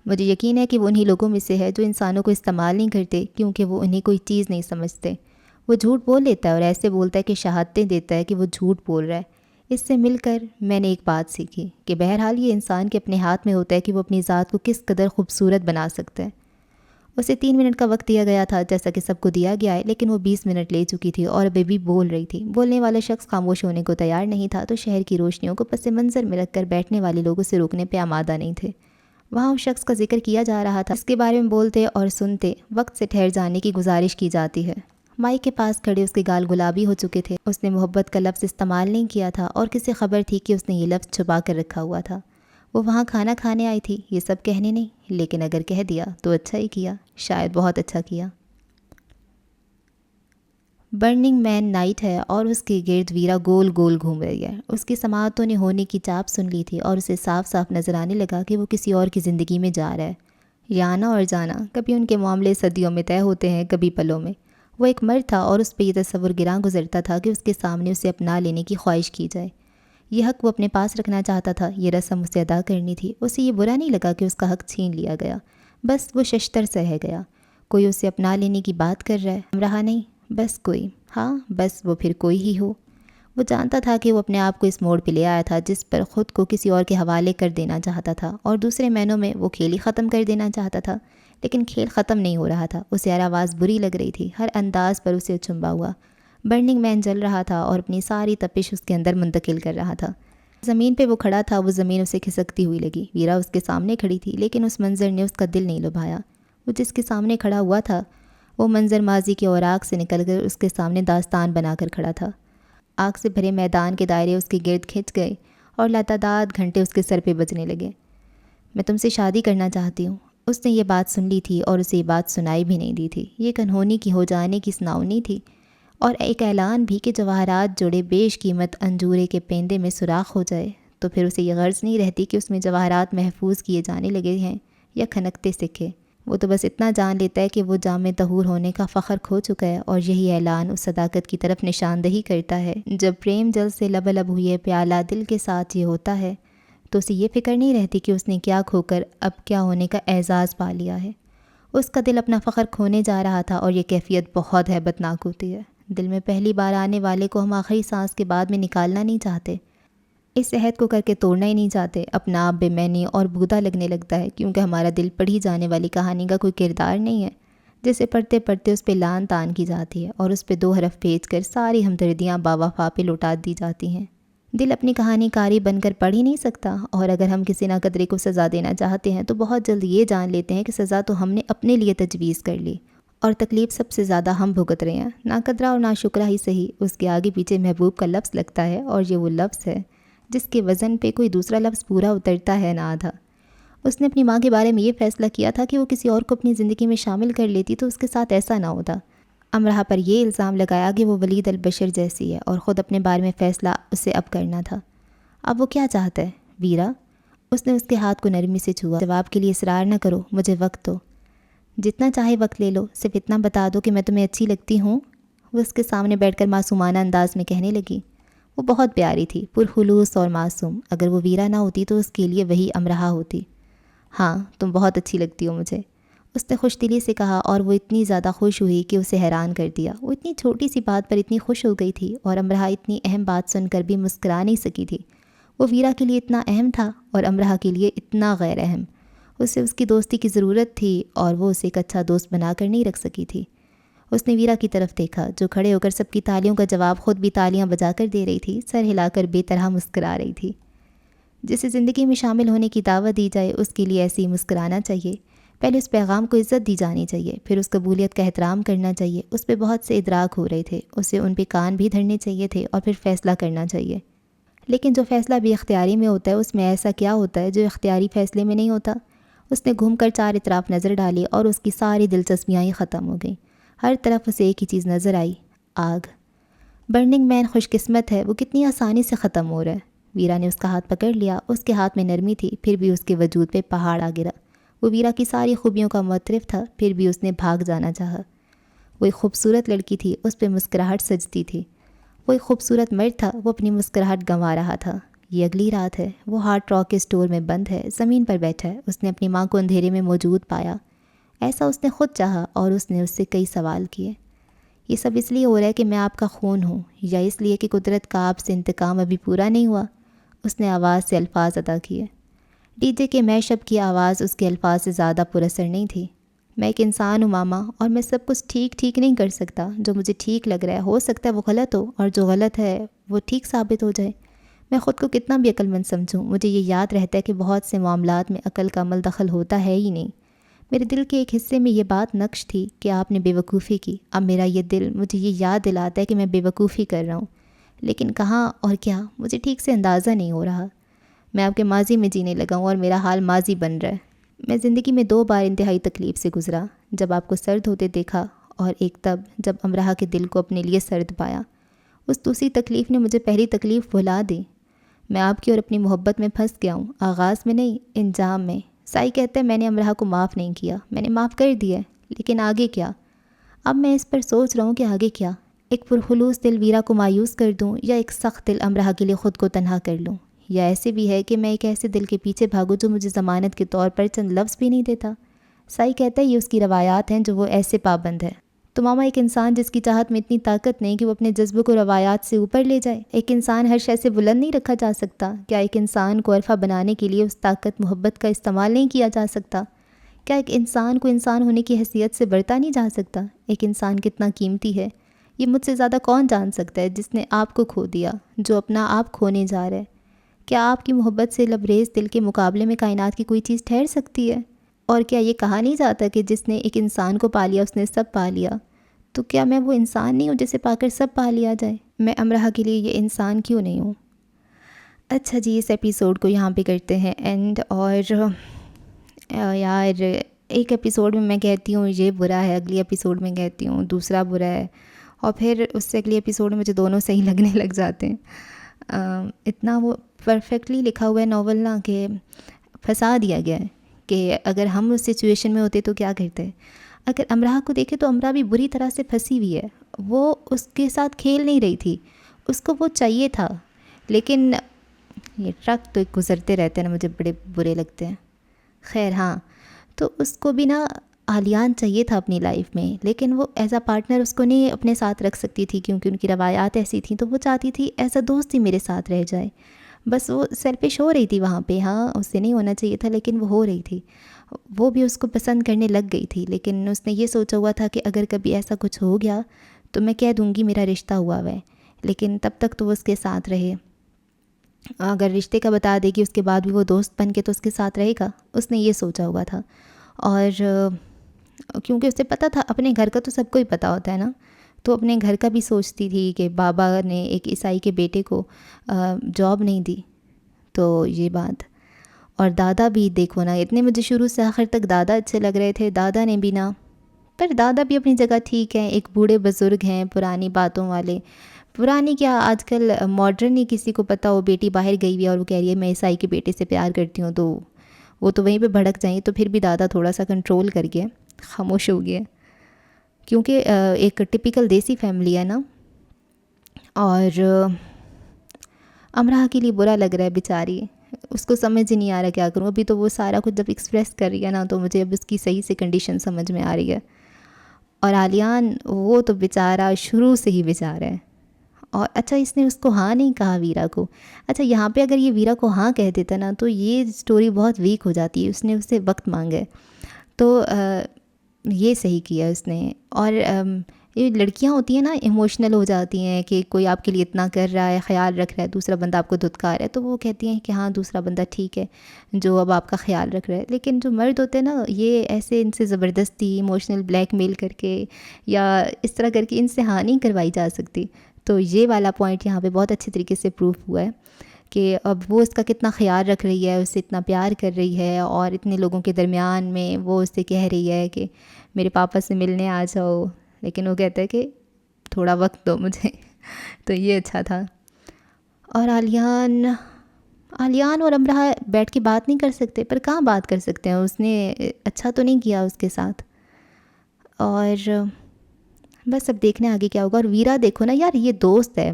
مجھے یقین ہے کہ وہ انہی لوگوں میں سے ہے جو انسانوں کو استعمال نہیں کرتے کیونکہ وہ انہیں کوئی چیز نہیں سمجھتے۔ وہ جھوٹ بول لیتا ہے اور ایسے بولتا ہے کہ شہادتیں دیتا ہے کہ وہ جھوٹ بول رہا ہے۔ اس سے مل کر میں نے ایک بات سیکھی کہ بہرحال یہ انسان کے اپنے ہاتھ میں ہوتا ہے کہ وہ اپنی ذات کو کس قدر خوبصورت بنا سکتا ہے۔ اسے 3 منٹ کا وقت دیا گیا تھا جیسا کہ سب کو دیا گیا ہے، لیکن وہ 20 منٹ لے چکی تھی اور ابھی بھی بول رہی تھی۔ بولنے والا شخص خاموش ہونے کو تیار نہیں تھا تو شہر کی روشنیوں کو پس منظر میں رکھ کر بیٹھنے والے لوگ اسے روکنے پہ آمادہ نہیں تھے۔ وہاں اس شخص کا ذکر کیا جا رہا تھا، اس کے بارے میں بولتے اور سنتے وقت سے ٹھہر جانے کی گزارش کی جاتی ہے۔ مائک کے پاس کھڑے اس کے گال گلابی ہو چکے تھے۔ اس نے محبت کا لفظ استعمال نہیں کیا تھا اور کسے خبر تھی کہ اس نے یہ لفظ چھپا کر رکھا ہوا تھا۔ وہ وہاں کھانا کھانے آئی تھی، یہ سب کہنے نہیں، لیکن اگر کہہ دیا تو اچھا ہی کیا، شاید بہت اچھا کیا۔ برننگ مین نائٹ ہے اور اس کے گرد ویرا گول گول گھوم رہی ہے۔ اس کی سماعتوں نے ہونے کی چاپ سن لی تھی اور اسے صاف صاف نظر آنے لگا کہ وہ کسی اور کی زندگی میں جا رہا ہے۔ یہ آنا اور جانا، کبھی ان کے معاملے صدیوں میں طے ہوتے ہیں، کبھی پلوں میں۔ وہ ایک مرد تھا اور اس پہ یہ تصور گراں گزرتا تھا کہ اس کے سامنے اسے اپنا لینے کی خواہش کی جائے۔ یہ حق وہ اپنے پاس رکھنا چاہتا تھا، یہ رسم اسے ادا کرنی تھی۔ اسے یہ برا نہیں لگا کہ اس کا حق چھین لیا گیا، بس وہ ششتر سے رہ گیا۔ کوئی اسے اپنا لینے کی بات کر رہا ہے، ہم رہا نہیں، بس کوئی، ہاں بس وہ پھر کوئی ہی ہو۔ وہ جانتا تھا کہ وہ اپنے آپ کو اس موڑ پہ لے آیا تھا جس پر خود کو کسی اور کے حوالے کر دینا چاہتا تھا، اور دوسرے معنوں میں وہ کھیل ہی ختم کر دینا چاہتا تھا، لیکن کھیل ختم نہیں ہو رہا تھا۔ اسے ہر آواز بری لگ رہی تھی، ہر انداز پر اسے اچنبا ہوا۔ برننگ مین جل رہا تھا اور اپنی ساری تپش اس کے اندر منتقل کر رہا تھا۔ زمین پہ وہ کھڑا تھا، وہ زمین اسے کھسکتی ہوئی لگی۔ ویرا اس کے سامنے کھڑی تھی، لیکن اس منظر نے اس کا دل نہیں لبھایا۔ وہ جس کے سامنے کھڑا ہوا تھا وہ منظر ماضی کے اوراق سے نکل کر اس کے سامنے داستان بنا کر کھڑا تھا۔ آگ سے بھرے میدان کے دائرے اس کے گرد کھنچ گئے اور لاتعداد گھنٹے اس کے سر پہ بجنے لگے۔ میں تم سے شادی کرنا چاہتی ہوں۔ اس نے یہ بات سن لی تھی اور اسے یہ بات سنائی بھی نہیں دی تھی۔ یہ ایک انہونی کی ہو جانے کی سناؤنی تھی اور ایک اعلان بھی کہ جواہرات جوڑے بیش قیمت انجورے کے پیندے میں سوراخ ہو جائے تو پھر اسے یہ غرض نہیں رہتی کہ اس میں جواہرات محفوظ کیے جانے لگے ہیں یا کھنکتے سکھے۔ وہ تو بس اتنا جان لیتا ہے کہ وہ جامع طہور ہونے کا فخر کھو چکا ہے، اور یہی اعلان اس صداقت کی طرف نشاندہی کرتا ہے۔ جب پریم جل سے لبلب ہوئے پیالہ دل کے ساتھ یہ ہوتا ہے تو اسے یہ فکر نہیں رہتی کہ اس نے کیا کھو کر اب کیا ہونے کا اعزاز پا لیا ہے۔ اس کا دل اپنا فخر کھونے جا رہا تھا اور یہ کیفیت بہت ہیبت ناک ہوتی ہے۔ دل میں پہلی بار آنے والے کو ہم آخری سانس کے بعد میں نکالنا نہیں چاہتے، اس عہد کو کر کے توڑنا ہی نہیں چاہتے۔ اپنا آپ بے معنی اور بودا لگنے لگتا ہے کیونکہ ہمارا دل پڑھی جانے والی کہانی کا کوئی کردار نہیں ہے جسے پڑھتے پڑھتے اس پہ لان تان کی جاتی ہے اور اس پہ 2 حرف بھیج کر ساری ہمدردیاں باوفا پہ لوٹا دی جاتی ہیں۔ دل اپنی کہانی کاری بن کر پڑھ ہی نہیں سکتا، اور اگر ہم کسی ناقدرے کو سزا دینا چاہتے ہیں تو بہت جلد یہ جان لیتے ہیں کہ سزا تو ہم نے اپنے لیے تجویز کر لی اور تکلیف سب سے زیادہ ہم بھگت رہے ہیں۔ ناقدرہ اور ناشکرہ ہی صحیح، اس کے آگے پیچھے محبوب کا لفظ لگتا ہے، اور یہ وہ لفظ ہے جس کے وزن پہ کوئی دوسرا لفظ پورا اترتا ہے نہ آدھا۔ اس نے اپنی ماں کے بارے میں یہ فیصلہ کیا تھا کہ وہ کسی اور کو اپنی زندگی میں شامل کر لیتی تو اس کے ساتھ ایسا نہ ہوتا۔ امرہ پر یہ الزام لگایا کہ وہ ولید البشر جیسی ہے اور خود اپنے بارے میں فیصلہ اسے اب کرنا تھا۔ اب وہ کیا چاہتا ہے ویرا؟ اس نے اس کے ہاتھ کو نرمی سے چھوا۔ جواب کے لیے اصرار نہ کرو، مجھے وقت دو، جتنا چاہے وقت لے لو، صرف اتنا بتا دو کہ میں تمہیں اچھی لگتی ہوں۔ وہ اس کے سامنے بیٹھ کر معصومانہ انداز میں کہنے لگی۔ وہ بہت پیاری تھی، پرخلوص اور معصوم۔ اگر وہ ویرا نہ ہوتی تو اس کے لیے وہی امرہ ہوتی۔ ہاں تم بہت اچھی لگتی ہو مجھے، اس نے خوش دلی سے کہا، اور وہ اتنی زیادہ خوش ہوئی کہ اسے حیران کر دیا۔ وہ اتنی چھوٹی سی بات پر اتنی خوش ہو گئی تھی، اور امرہ اتنی اہم بات سن کر بھی مسکرا نہیں سکی تھی۔ وہ ویرا کے لیے اتنا اہم تھا اور امرہ کے لیے اتنا غیر اہم۔ اسے اس کی دوستی کی ضرورت تھی اور وہ اسے ایک اچھا دوست بنا کر نہیں رکھ سکی تھی۔ اس نے ویرا کی طرف دیکھا جو کھڑے ہو کر سب کی تالیوں کا جواب خود بھی تالیاں بجا کر دے رہی تھی، سر ہلا کر بے طرح مسکرا رہی تھی۔ جسے زندگی میں شامل ہونے کی دعوت دی جائے اس کے لیے ایسے ہی مسکرانا چاہیے۔ پہلے اس پیغام کو عزت دی جانی چاہیے، پھر اس قبولیت کا احترام کرنا چاہیے۔ اس پہ بہت سے ادراک ہو رہے تھے، اسے ان پہ کان بھی دھرنے چاہیے تھے اور پھر فیصلہ کرنا چاہیے۔ لیکن جو فیصلہ بھی اختیاری میں ہوتا ہے اس میں ایسا کیا ہوتا ہے جو اختیاری فیصلے میں نہیں ہوتا؟ اس نے گھوم کر 4 اطراف نظر ڈالی اور اس کی ساری دلچسپیاں ہی ختم ہو گئیں۔ ہر طرف اسے ایک ہی چیز نظر آئی، آگ۔ برننگ مین خوش قسمت ہے، وہ کتنی آسانی سے ختم ہو رہا ہے۔ ویرا نے اس کا ہاتھ پکڑ لیا، اس کے ہاتھ میں نرمی تھی، پھر بھی اس کے وجود پہ پہاڑ آ گرا۔ وہ ویرا کی ساری خوبیوں کا معترف تھا، پھر بھی اس نے بھاگ جانا چاہا۔ وہ ایک خوبصورت لڑکی تھی، اس پہ مسکراہٹ سجتی تھی۔ وہ ایک خوبصورت مرد تھا، وہ اپنی مسکراہٹ گنوا رہا تھا۔ یہ اگلی رات ہے، وہ ہارڈ راک کے اسٹور میں بند ہے، زمین پر بیٹھا ہے۔ اس نے اپنی ماں کو اندھیرے میں موجود پایا، ایسا اس نے خود چاہا، اور اس نے اس سے کئی سوال کیے۔ یہ سب اس لیے ہو رہا ہے کہ میں آپ کا خون ہوں، یا اس لیے کہ قدرت کا آپ سے انتقام ابھی پورا نہیں ہوا؟ اس نے آواز سے الفاظ ادا کیے۔ ڈی جے کے میش اپ کی آواز اس کے الفاظ سے زیادہ پر اثر نہیں تھی۔ میں ایک انسان ہوں ماما، اور میں سب کچھ ٹھیک نہیں کر سکتا۔ جو مجھے ٹھیک لگ رہا ہے ہو سکتا ہے وہ غلط ہو، اور جو غلط ہے وہ ٹھیک ثابت ہو جائے۔ میں خود کو کتنا بھی عقل مند سمجھوں، مجھے یہ یاد رہتا ہے کہ بہت سے معاملات میں عقل کا عمل دخل ہوتا ہے ہی نہیں۔ میرے دل کے ایک حصے میں یہ بات نقش تھی کہ آپ نے بے وقوفی کی۔ اب میرا یہ دل مجھے یہ یاد دلاتا ہے کہ میں بے وقوفی کر رہا ہوں، لیکن کہاں اور کیا مجھے ٹھیک سے اندازہ نہیں ہو رہا۔ میں آپ کے ماضی میں جینے لگا ہوں، اور میرا حال ماضی بن رہا ہے۔ میں زندگی میں 2 بار انتہائی تکلیف سے گزرا، جب آپ کو سرد ہوتے دیکھا، اور ایک تب جب امراہ کے دل کو اپنے لیے سرد پایا۔ اس دوسری تکلیف نے مجھے پہلی تکلیف بھلا دی۔ میں آپ کی اور اپنی محبت میں پھنس گیا ہوں، آغاز میں نہیں، انجام میں۔ سائی کہتا ہے میں نے امراہ کو معاف نہیں کیا، میں نے معاف کر دیا ہے، لیکن آگے کیا؟ اب میں اس پر سوچ رہا ہوں کہ آگے کیا؟ ایک پرخلوص دل ویرا کو مایوس کر دوں، یا ایک سخت دل امراہ کے لیے خود کو تنہا کر لوں؟ یا ایسے بھی ہے کہ میں ایک ایسے دل کے پیچھے بھاگوں جو مجھے ضمانت کے طور پر چند لفظ بھی نہیں دیتا؟ سائی کہتا ہے یہ اس کی روایات ہیں جو وہ ایسے پابند ہے۔ تو ماما، ایک انسان جس کی چاہت میں اتنی طاقت نہیں کہ وہ اپنے جذبوں کو روایات سے اوپر لے جائے، ایک انسان ہر شے سے بلند نہیں رکھا جا سکتا؟ کیا ایک انسان کو عرفہ بنانے کے لیے اس طاقت محبت کا استعمال نہیں کیا جا سکتا؟ کیا ایک انسان کو انسان ہونے کی حیثیت سے بڑھتا نہیں جا سکتا؟ ایک انسان کتنا قیمتی ہے، یہ مجھ سے زیادہ کون جان سکتا ہے، جس نے آپ کو کھو دیا، جو اپنا آپ کھونے جا رہا ہے؟ کیا آپ کی محبت سے لبریز دل کے مقابلے میں کائنات کی کوئی چیز ٹھہر سکتی ہے؟ اور کیا یہ کہا نہیں جاتا کہ جس نے ایک انسان کو پا لیا اس نے سب پا لیا؟ تو کیا میں وہ انسان نہیں ہوں جسے پا کر سب پا لیا جائے؟ میں امراہ کے لیے یہ انسان کیوں نہیں ہوں؟ اچھا جی، اس ایپیسوڈ کو یہاں پہ کرتے ہیں اینڈ۔ اور یار، ایک ایپیسوڈ میں کہتی ہوں یہ برا ہے، اگلی ایپیسوڈ میں کہتی ہوں دوسرا برا ہے، اور پھر اس سے اگلی ایپیسوڈ میں مجھے دونوں صحیح لگنے لگ جاتے ہیں۔ اتنا وہ پرفیکٹلی لکھا ہوا ہے ناول نا، کہ پھنسا دیا گیا ہے کہ اگر ہم اس سچویشن میں ہوتے تو کیا کرتے۔ اگر امراہ کو دیکھے تو امراہ بھی بری طرح سے پھنسی ہوئی ہے، وہ اس کے ساتھ کھیل نہیں رہی تھی، اس کو وہ چاہیے تھا، لیکن یہ ٹرک تو گزرتے رہتے ہیں نا، مجھے بڑے برے لگتے ہیں۔ خیر ہاں، تو اس کو بھی نا آلیان چاہیے تھا اپنی لائف میں، لیکن وہ ایز اے پارٹنر اس کو نہیں اپنے ساتھ رکھ سکتی تھی کیونکہ ان کی روایات ایسی تھیں، تو وہ چاہتی تھی ایز اے دوست ہی میرے ساتھ رہ جائے۔ بس وہ سیلفش ہو رہی تھی وہاں پہ، ہاں اس سے نہیں ہونا چاہیے تھا لیکن وہ ہو رہی تھی۔ وہ بھی اس کو پسند کرنے لگ گئی تھی، لیکن اس نے یہ سوچا ہوا تھا کہ اگر کبھی ایسا کچھ ہو گیا تو میں کہہ دوں گی میرا رشتہ ہوا ہے، لیکن تب تک تو وہ اس کے ساتھ رہے۔ اگر رشتے کا بتا دے گی اس کے بعد بھی وہ دوست بن کے تو اس کے ساتھ رہے گا، اس نے یہ سوچا ہوا تھا۔ اور کیونکہ اسے پتہ تھا، اپنے گھر کا تو سب کو ہی پتہ ہوتا ہے نا، تو اپنے گھر کا بھی سوچتی تھی کہ بابا نے ایک عیسائی کے بیٹے کو جاب نہیں دی، تو یہ بات۔ اور دادا بھی دیکھو نا، اتنے مجھے شروع سے آخر تک دادا اچھے لگ رہے تھے، دادا نے بھی نا، پر دادا بھی اپنی جگہ ٹھیک ہیں، ایک بوڑھے بزرگ ہیں پرانی باتوں والے۔ پرانی کیا، آج کل ماڈرن ہی کسی کو پتہ ہو بیٹی باہر گئی ہوئی ہے اور وہ کہہ رہی ہے میں عیسائی کے بیٹے سے پیار کرتی ہوں، تو وہ تو وہیں پہ بھڑک جائیں۔ تو پھر بھی دادا تھوڑا سا کنٹرول کر گیا، خاموش ہو گیا، کیونکہ ایک ٹپیکل دیسی فیملی ہے نا۔ اور امراہ کے لیے برا لگ رہا ہے بیچاری، اس کو سمجھ ہی نہیں آ رہا کیا کروں۔ ابھی تو وہ سارا کچھ جب ایکسپریس کر رہی ہے نا، تو مجھے اب اس کی صحیح سے کنڈیشن سمجھ میں آ رہی ہے۔ اور آلیان، وہ تو بیچارہ شروع سے ہی بیچارہ ہے۔ اور اچھا، اس نے اس کو ہاں نہیں کہا ویرا کو۔ اچھا، یہاں پہ اگر یہ ویرا کو ہاں کہہ دیتا نا تو یہ سٹوری بہت ویک ہو جاتی ہے، اس نے اس سے وقت مانگا ہے، تو یہ صحیح کیا اس نے۔ اور یہ لڑکیاں ہوتی ہیں نا، ایموشنل ہو جاتی ہیں کہ کوئی آپ کے لیے اتنا کر رہا ہے، خیال رکھ رہا ہے، دوسرا بندہ آپ کو دھتکار ہے، تو وہ کہتی ہیں کہ ہاں دوسرا بندہ ٹھیک ہے جو اب آپ کا خیال رکھ رہا ہے۔ لیکن جو مرد ہوتے ہیں نا، یہ ایسے ان سے زبردستی ایموشنل بلیک میل کر کے یا اس طرح کر کے ان سے ہاں نہیں کروائی جا سکتی۔ تو یہ والا پوائنٹ یہاں پہ بہت اچھے طریقے سے پروف ہوا ہے کہ اب وہ اس کا کتنا خیال رکھ رہی ہے، اسے اتنا پیار کر رہی ہے، اور اتنے لوگوں کے درمیان میں وہ اس سے کہہ رہی ہے کہ میرے پاپا سے ملنے آ جاؤ، لیکن وہ کہتا ہے کہ تھوڑا وقت دو مجھے۔ تو یہ اچھا تھا۔ اور آلیان اور امراہ بیٹھ کے بات نہیں کر سکتے، پر کہاں بات کر سکتے ہیں، اس نے اچھا تو نہیں کیا اس کے ساتھ۔ اور بس اب دیکھنے آگے کیا ہوگا۔ اور ویرا دیکھو نا یار، یہ دوست ہے،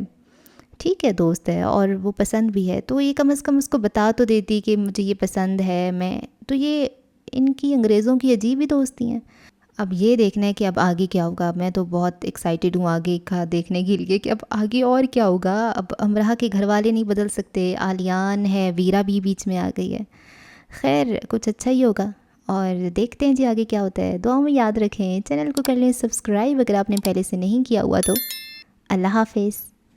ٹھیک ہے دوست ہے اور وہ پسند بھی ہے، تو یہ کم از کم اس کو بتا تو دیتی کہ مجھے یہ پسند ہے، میں تو یہ ان کی انگریزوں کی عجیب ہی دوستی ہیں۔ اب یہ دیکھنا ہے کہ اب آگے کیا ہوگا۔ میں تو بہت ایکسائٹیڈ ہوں آگے کا دیکھنے کے لیے کہ اب آگے اور کیا ہوگا۔ اب امرا کے گھر والے نہیں بدل سکتے، آلیان ہے، ویرا بھی بیچ میں آ گئی ہے۔ خیر کچھ اچھا ہی ہوگا، اور دیکھتے ہیں جی آگے کیا ہوتا ہے۔ دعاؤں میں یاد رکھیں، چینل کو کر لیں سبسکرائب اگر آپ نے پہلے سے نہیں کیا ہوا تو۔ اللہ حافظ۔